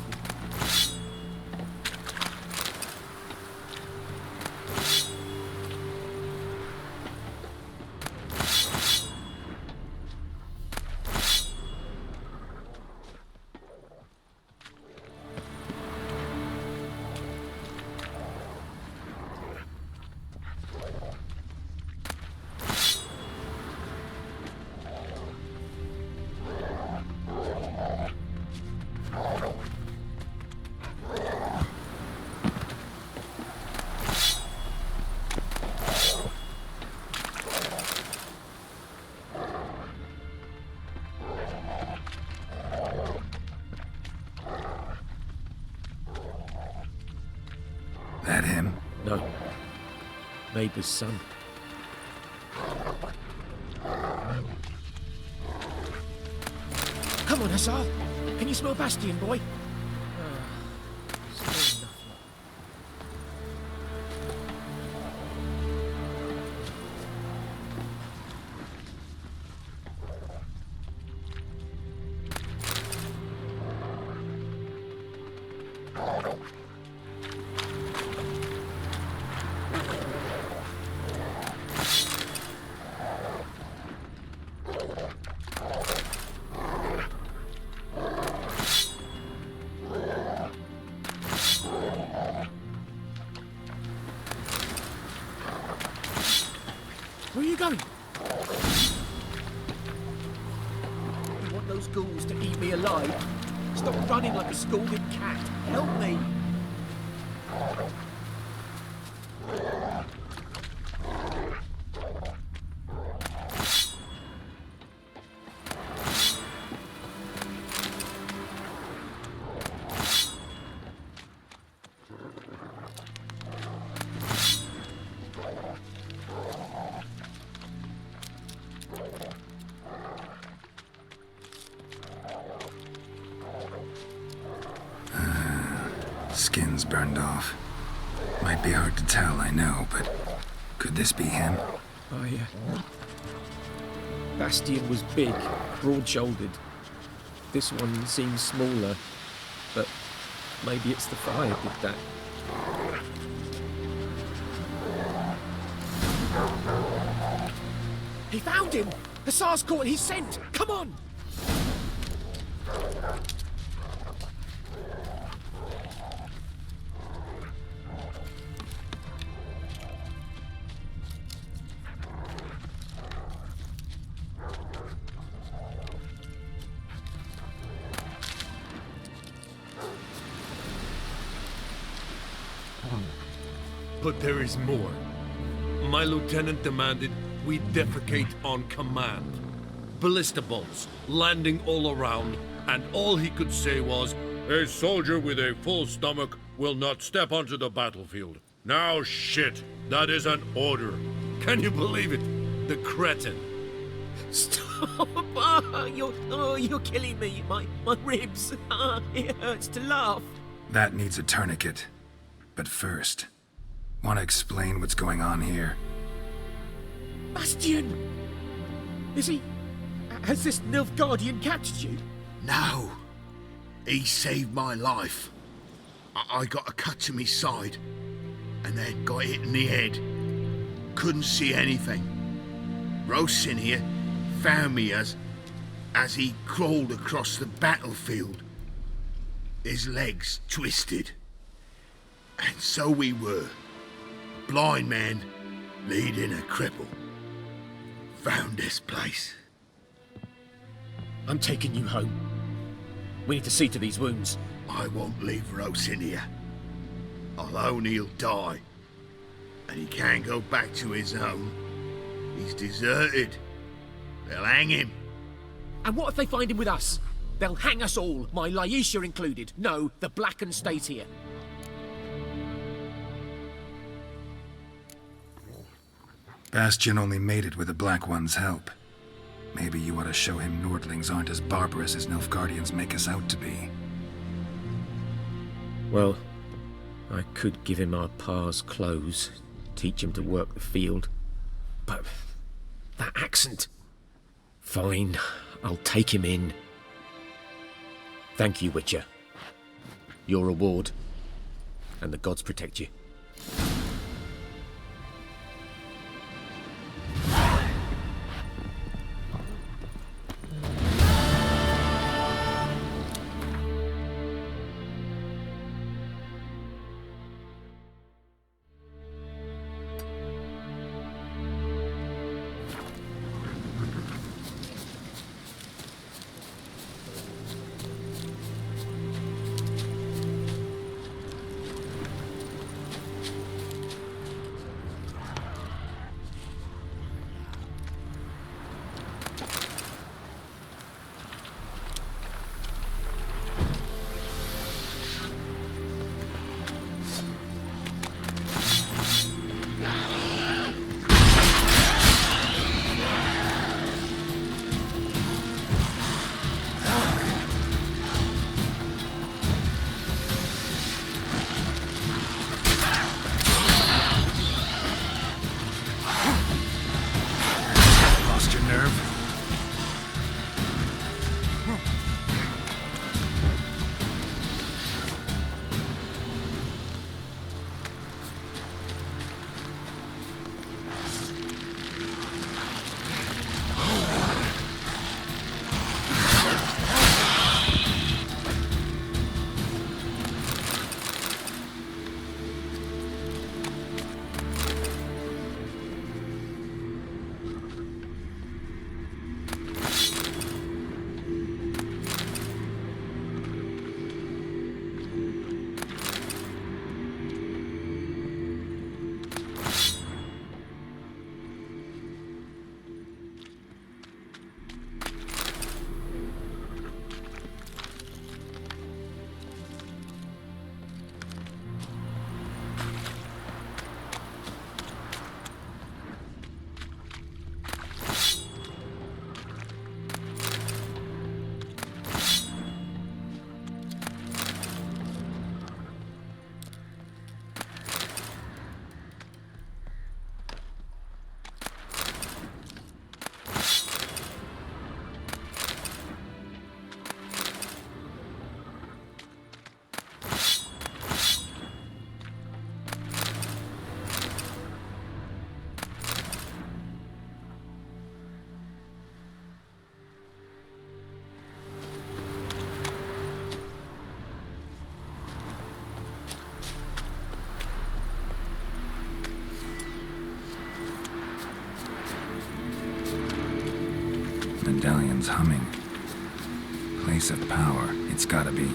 That him? No. Neighbour's son. Come on, Hussar! Can you smell Bastion, boy? Still nothing. Where are you going? You want those ghouls to eat me alive? Stop running like a scalded cat. Help me! Skin's burned off. Might be hard to tell, I know, but could this be him? Oh, yeah. Bastion was big, broad-shouldered. This one seems smaller, but maybe it's the fire did that. He found him! Hussar's caught his scent! Come on! But there is more. My lieutenant demanded we defecate on command. Ballista bolts landing all around, and all he could say was, "A soldier with a full stomach will not step onto the battlefield." Now shit, that is an order. Can you believe it? The cretin. Stop! You're killing me. My ribs. It hurts to laugh. That needs a tourniquet. But first, want to explain what's going on here? Bastian! Has this Nilfgaardian captured you? No. He saved my life. I got a cut to my side, and then got hit in the head. Couldn't see anything. Rosinia found me as he crawled across the battlefield. His legs twisted. And so we were. Blind man leading a cripple. Found this place. I'm taking you home. We need to see to these wounds. I won't leave Rosinia. Alone he'll die. And he can't go back to his own. He's deserted. They'll hang him. And what if they find him with us? They'll hang us all, my Laisha included. No, the Blacken stays here. Bastion only made it with the Black One's help. Maybe you ought to show him Nordlings aren't as barbarous as Nilfgaardians make us out to be. Well, I could give him our pa's clothes, teach him to work the field. But that accent... Fine, I'll take him in. Thank you, Witcher. Your reward. And the gods protect you. medallion's humming. Place of power, it's gotta be.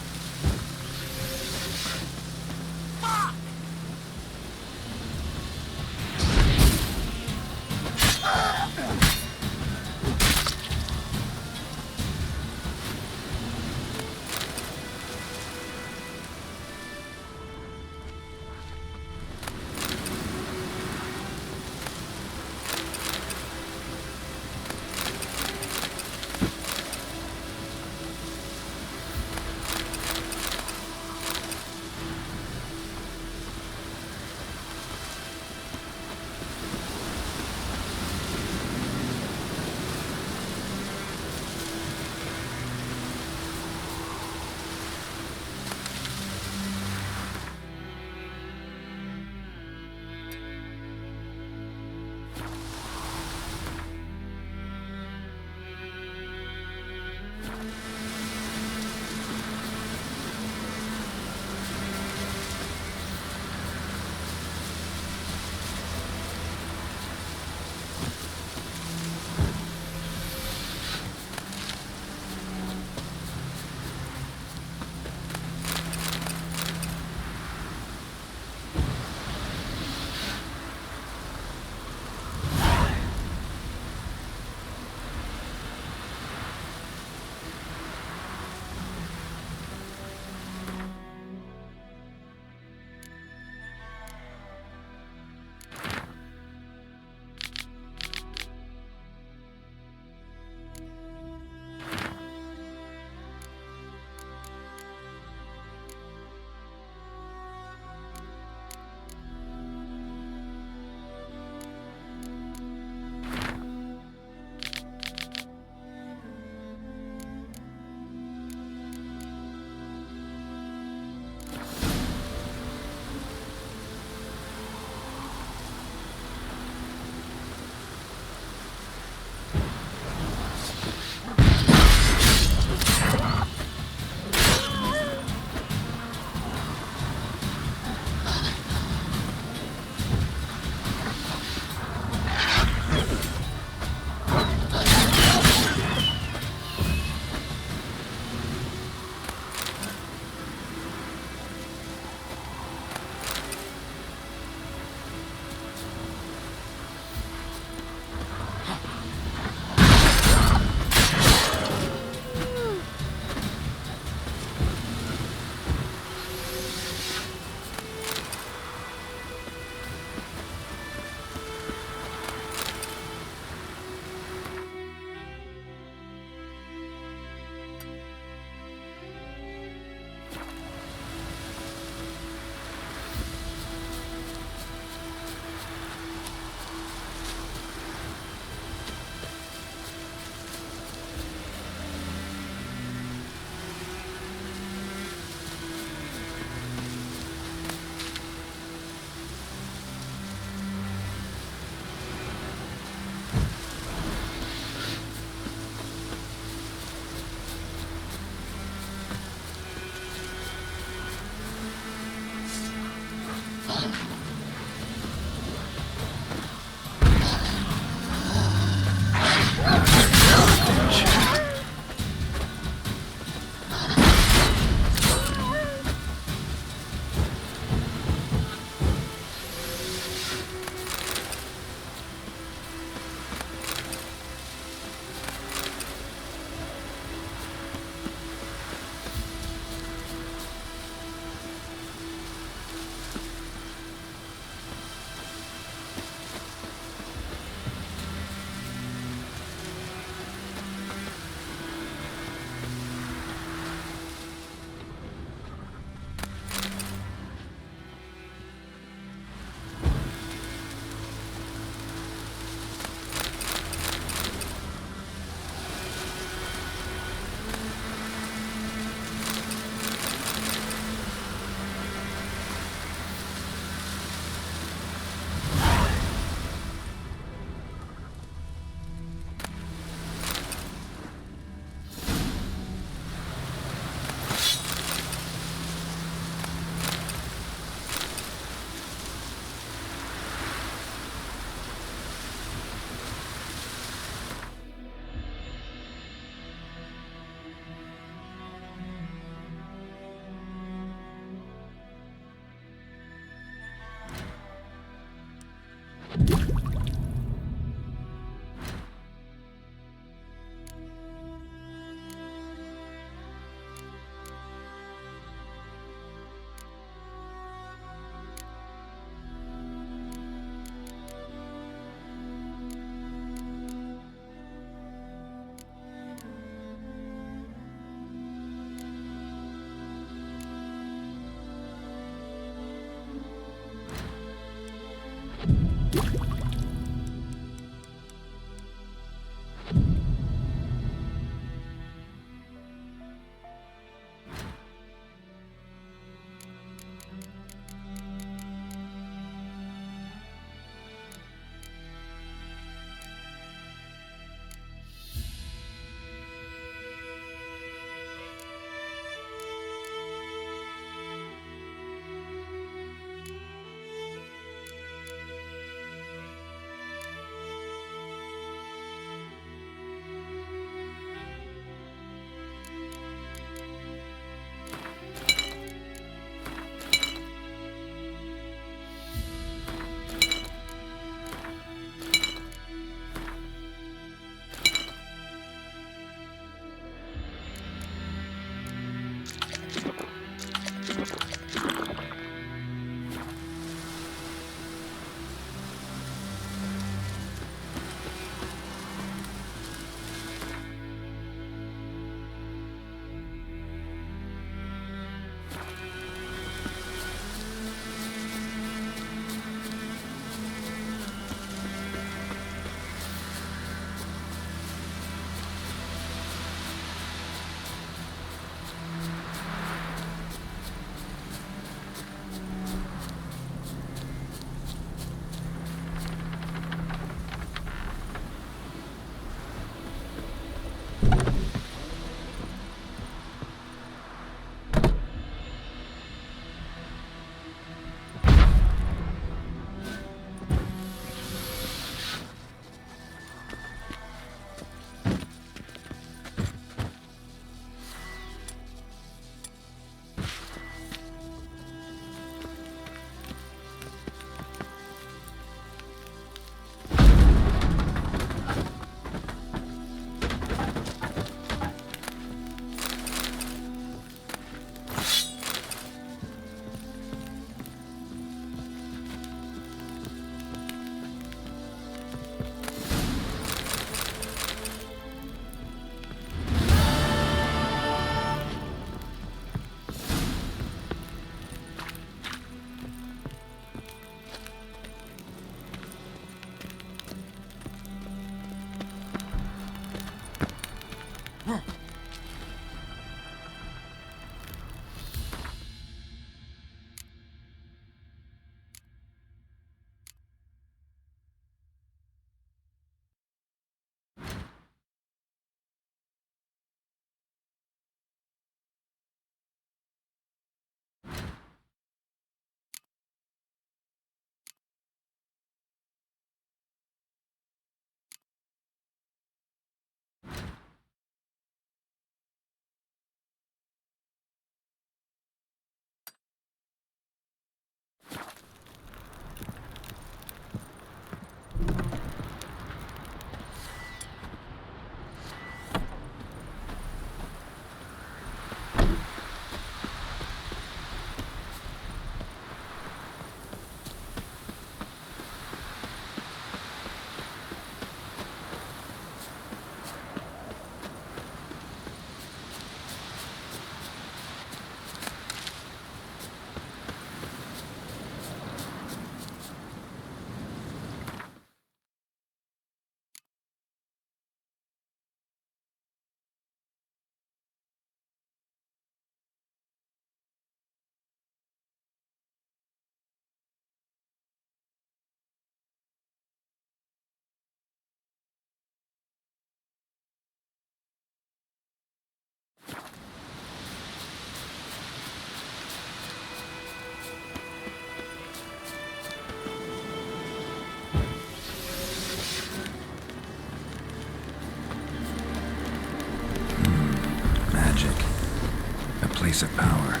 Place of power.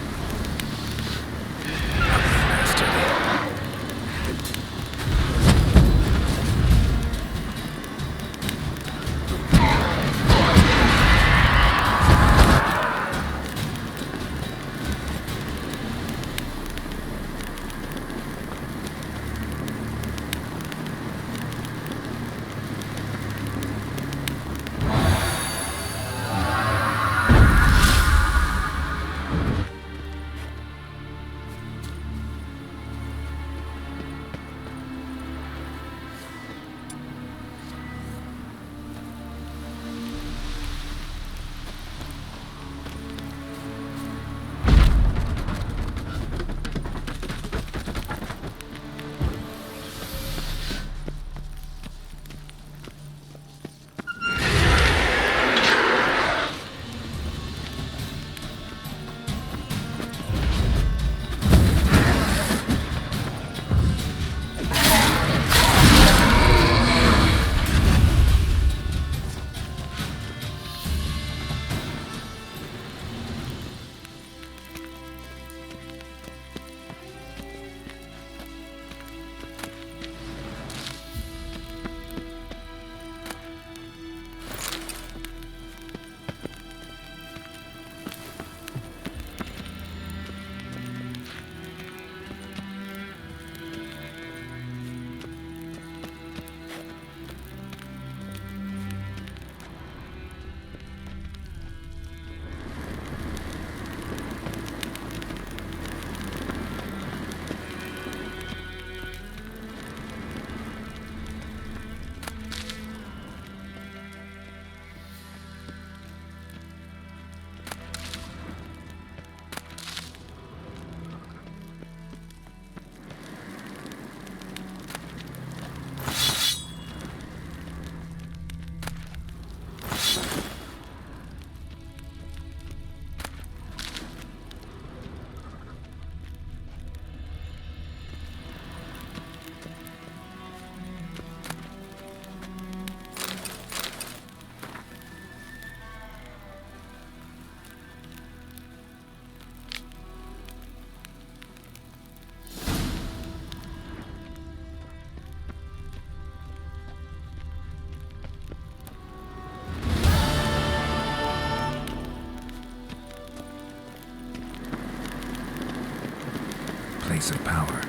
Place of power.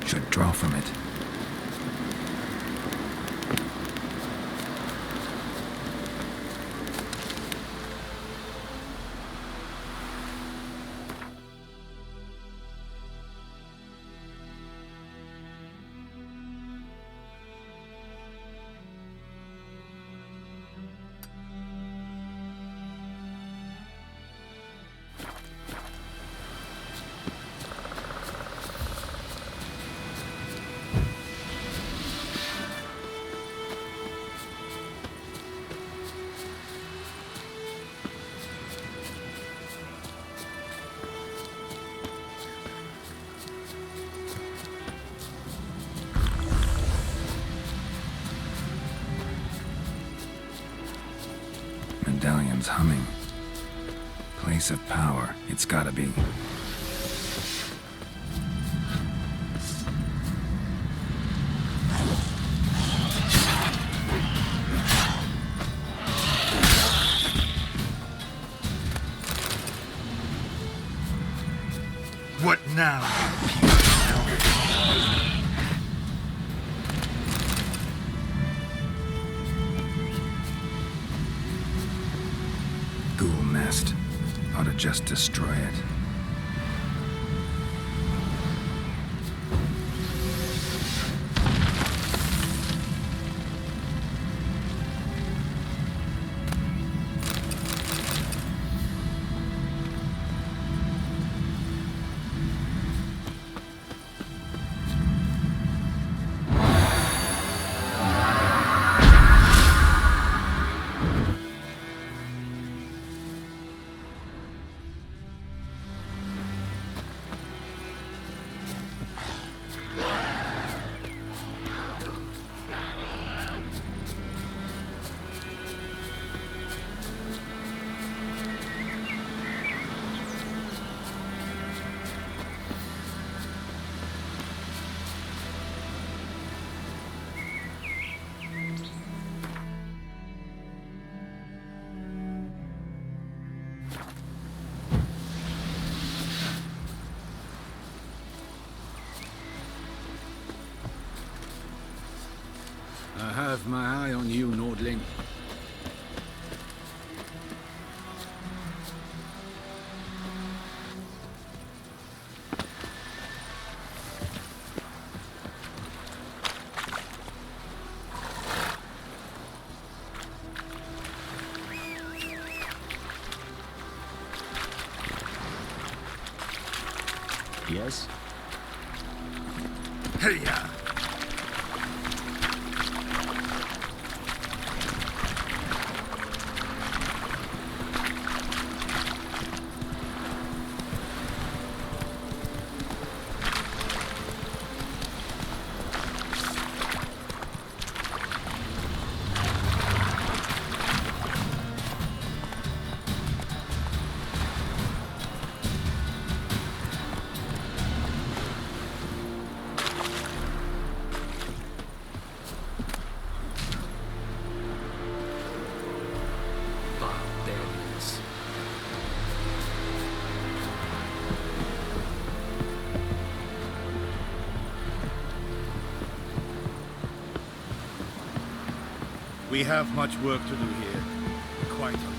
Should draw from it. Medallion's humming. Place of power. It's gotta be. What now? Ghoul nest. Ought to just destroy it. my eye on you, Nordling. Yes? Hey-ya! Barbarians. We have much work to do here. Quite a lot.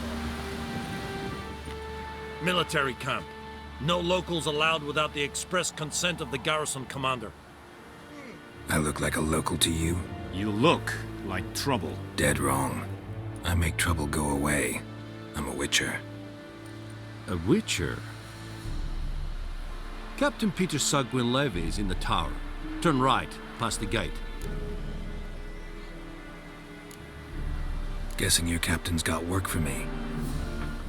Military camp. No locals allowed without the express consent of the garrison commander. I look like a local to you? You look like trouble. Dead wrong. I make trouble go away. I'm a witcher. A witcher? Captain Peter Sagwin Levy is in the tower. Turn right, past the gate. Guessing your captain's got work for me.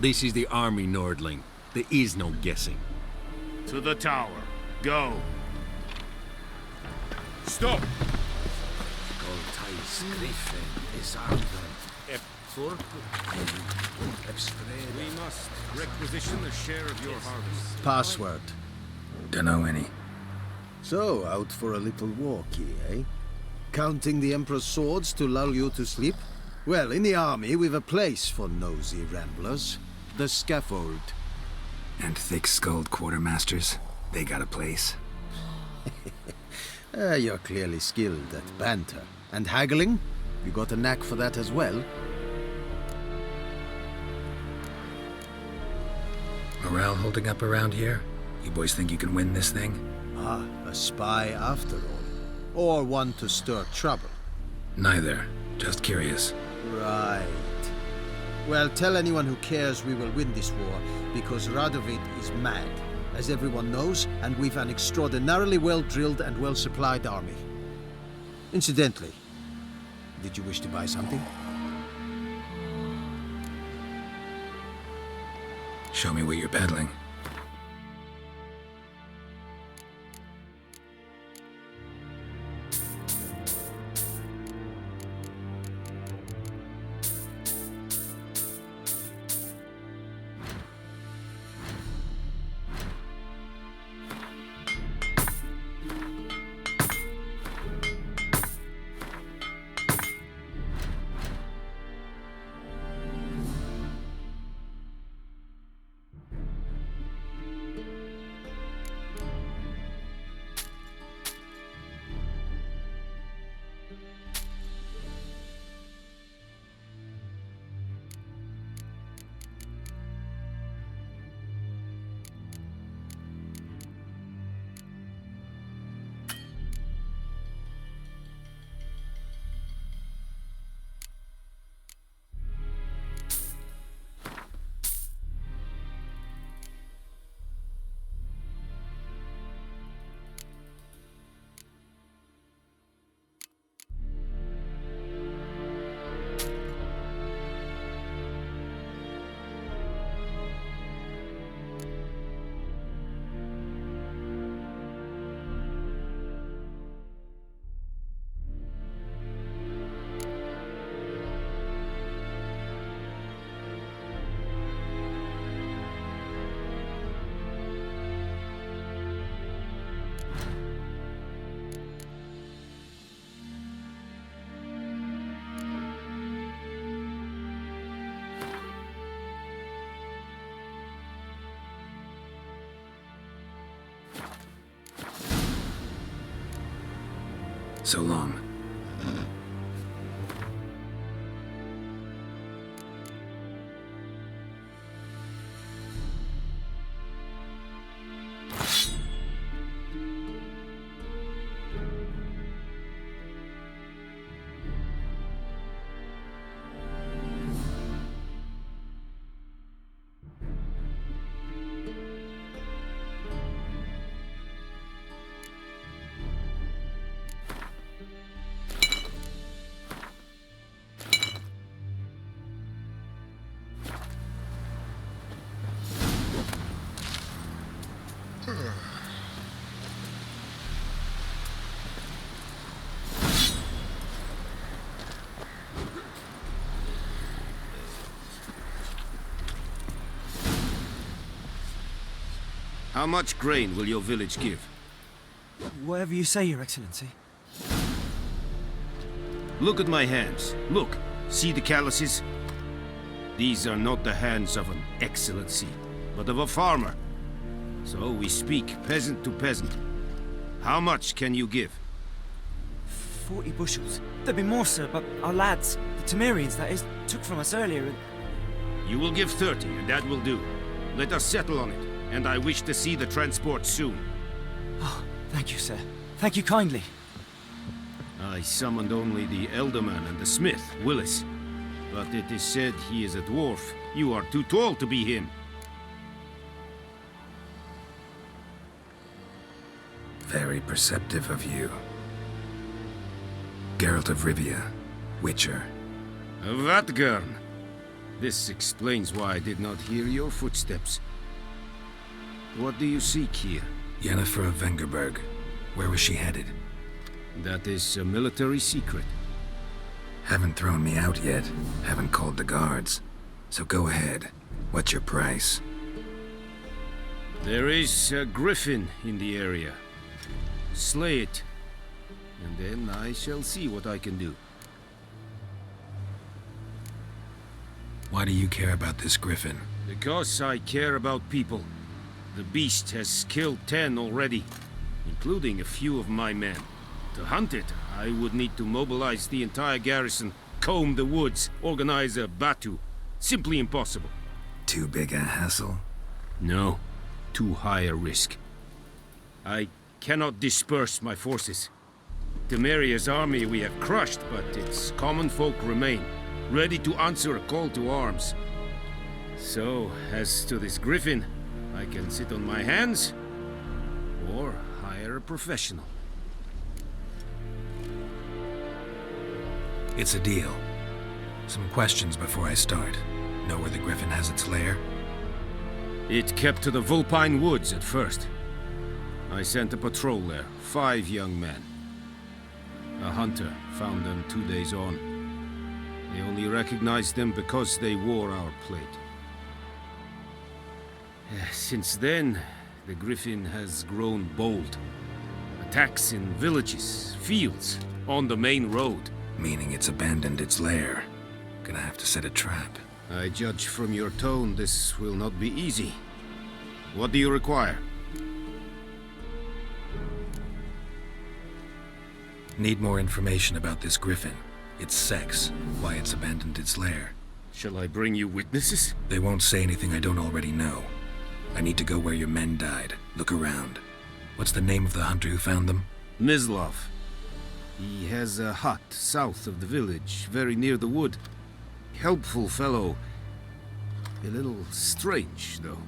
This is the army, Nordling. There is no guessing. To the tower. Go. Stop! We must requisition a share of your harvest. Password. Dunno any. So, out for a little walkie, eh? Counting the Emperor's swords to lull you to sleep? Well, in the army, we've a place for nosy ramblers. The scaffold. And thick-skulled quartermasters. They got a place. You're clearly skilled at banter. And haggling? You got a knack for that as well? Morale holding up around here? You boys think you can win this thing? Ah, a spy after all. Or one to stir trouble. Neither. Just curious. Right. Well, tell anyone who cares we will win this war, because Radovid is mad, as everyone knows, and we've an extraordinarily well-drilled and well-supplied army. Incidentally, did you wish to buy something? Show me what you're peddling. So long. How much grain will your village give? Whatever you say, Your Excellency. Look at my hands. Look. See the calluses? These are not the hands of an excellency, but of a farmer. So we speak peasant to peasant. How much can you give? 40 bushels. There'd be more, sir, but our lads, the Temerians, that is, took from us earlier and... You will give 30, and that will do. Let us settle on it, and I wish to see the transport soon. Oh, thank you, sir. Thank you kindly. I summoned only the Elderman and the smith, Willis. But it is said he is a dwarf. You are too tall to be him. Very perceptive of you. Geralt of Rivia, Witcher. Vatgern! This explains why I did not hear your footsteps. What do you seek here? Yennefer of Vengerberg. Where was she headed? That is a military secret. Haven't thrown me out yet. Haven't called the guards. So go ahead. What's your price? There is a griffin in the area. Slay it, and then I shall see what I can do. Why do you care about this griffin? Because I care about people. The beast has killed 10 already, including a few of my men. To hunt it, I would need to mobilize the entire garrison, comb the woods, organize a batu. Simply impossible. Too big a hassle? No, too high a risk. I cannot disperse my forces. Temeria's army we have crushed, but its common folk remain, ready to answer a call to arms. So, as to this griffin, I can sit on my hands, or hire a professional. It's a deal. Some questions before I start. Know where the griffin has its lair? It kept to the Vulpine Woods at first. I sent a patrol there, 5 young men. A hunter found them 2 days on. They only recognized them because they wore our plate. Since then, the griffin has grown bold. Attacks in villages, fields, on the main road. Meaning it's abandoned its lair. Gonna have to set a trap. I judge from your tone this will not be easy. What do you require? Need more information about this griffin. Its sex, why it's abandoned its lair. Shall I bring you witnesses? They won't say anything I don't already know. I need to go where your men died. Look around. What's the name of the hunter who found them? Mislav. He has a hut south of the village, very near the wood. Helpful fellow. A little strange, though.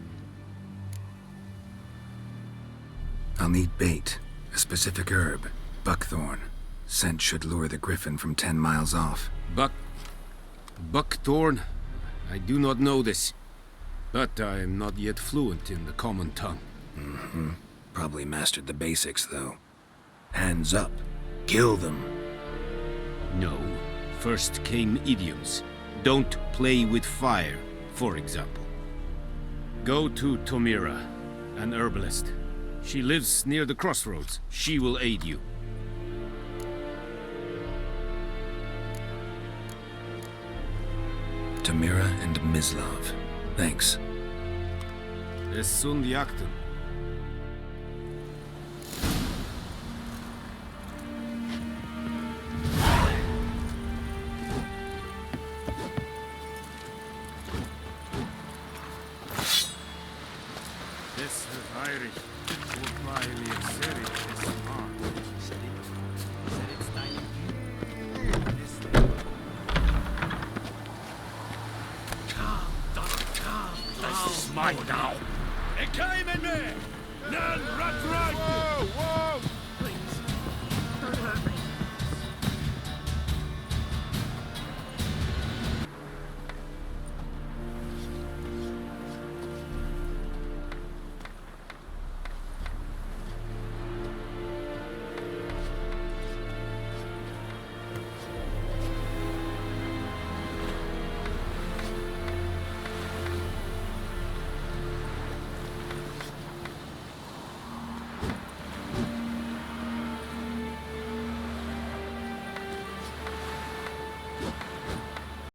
I'll need bait. A specific herb. Buckthorn. Scent should lure the griffin from 10 miles off. Buckthorn? I do not know this. But I am not yet fluent in the common tongue. Mm-hmm. Probably mastered the basics, though. Hands up. Kill them. No. First came idioms. Don't play with fire, for example. Go to Tomira, an herbalist. She lives near the crossroads. She will aid you. Tomira and Mislav. Thanks. Es sunt jakten. Es Heinrich. Und meine Serie ist Mine now. It came in me! None, rat right! Whoa, whoa!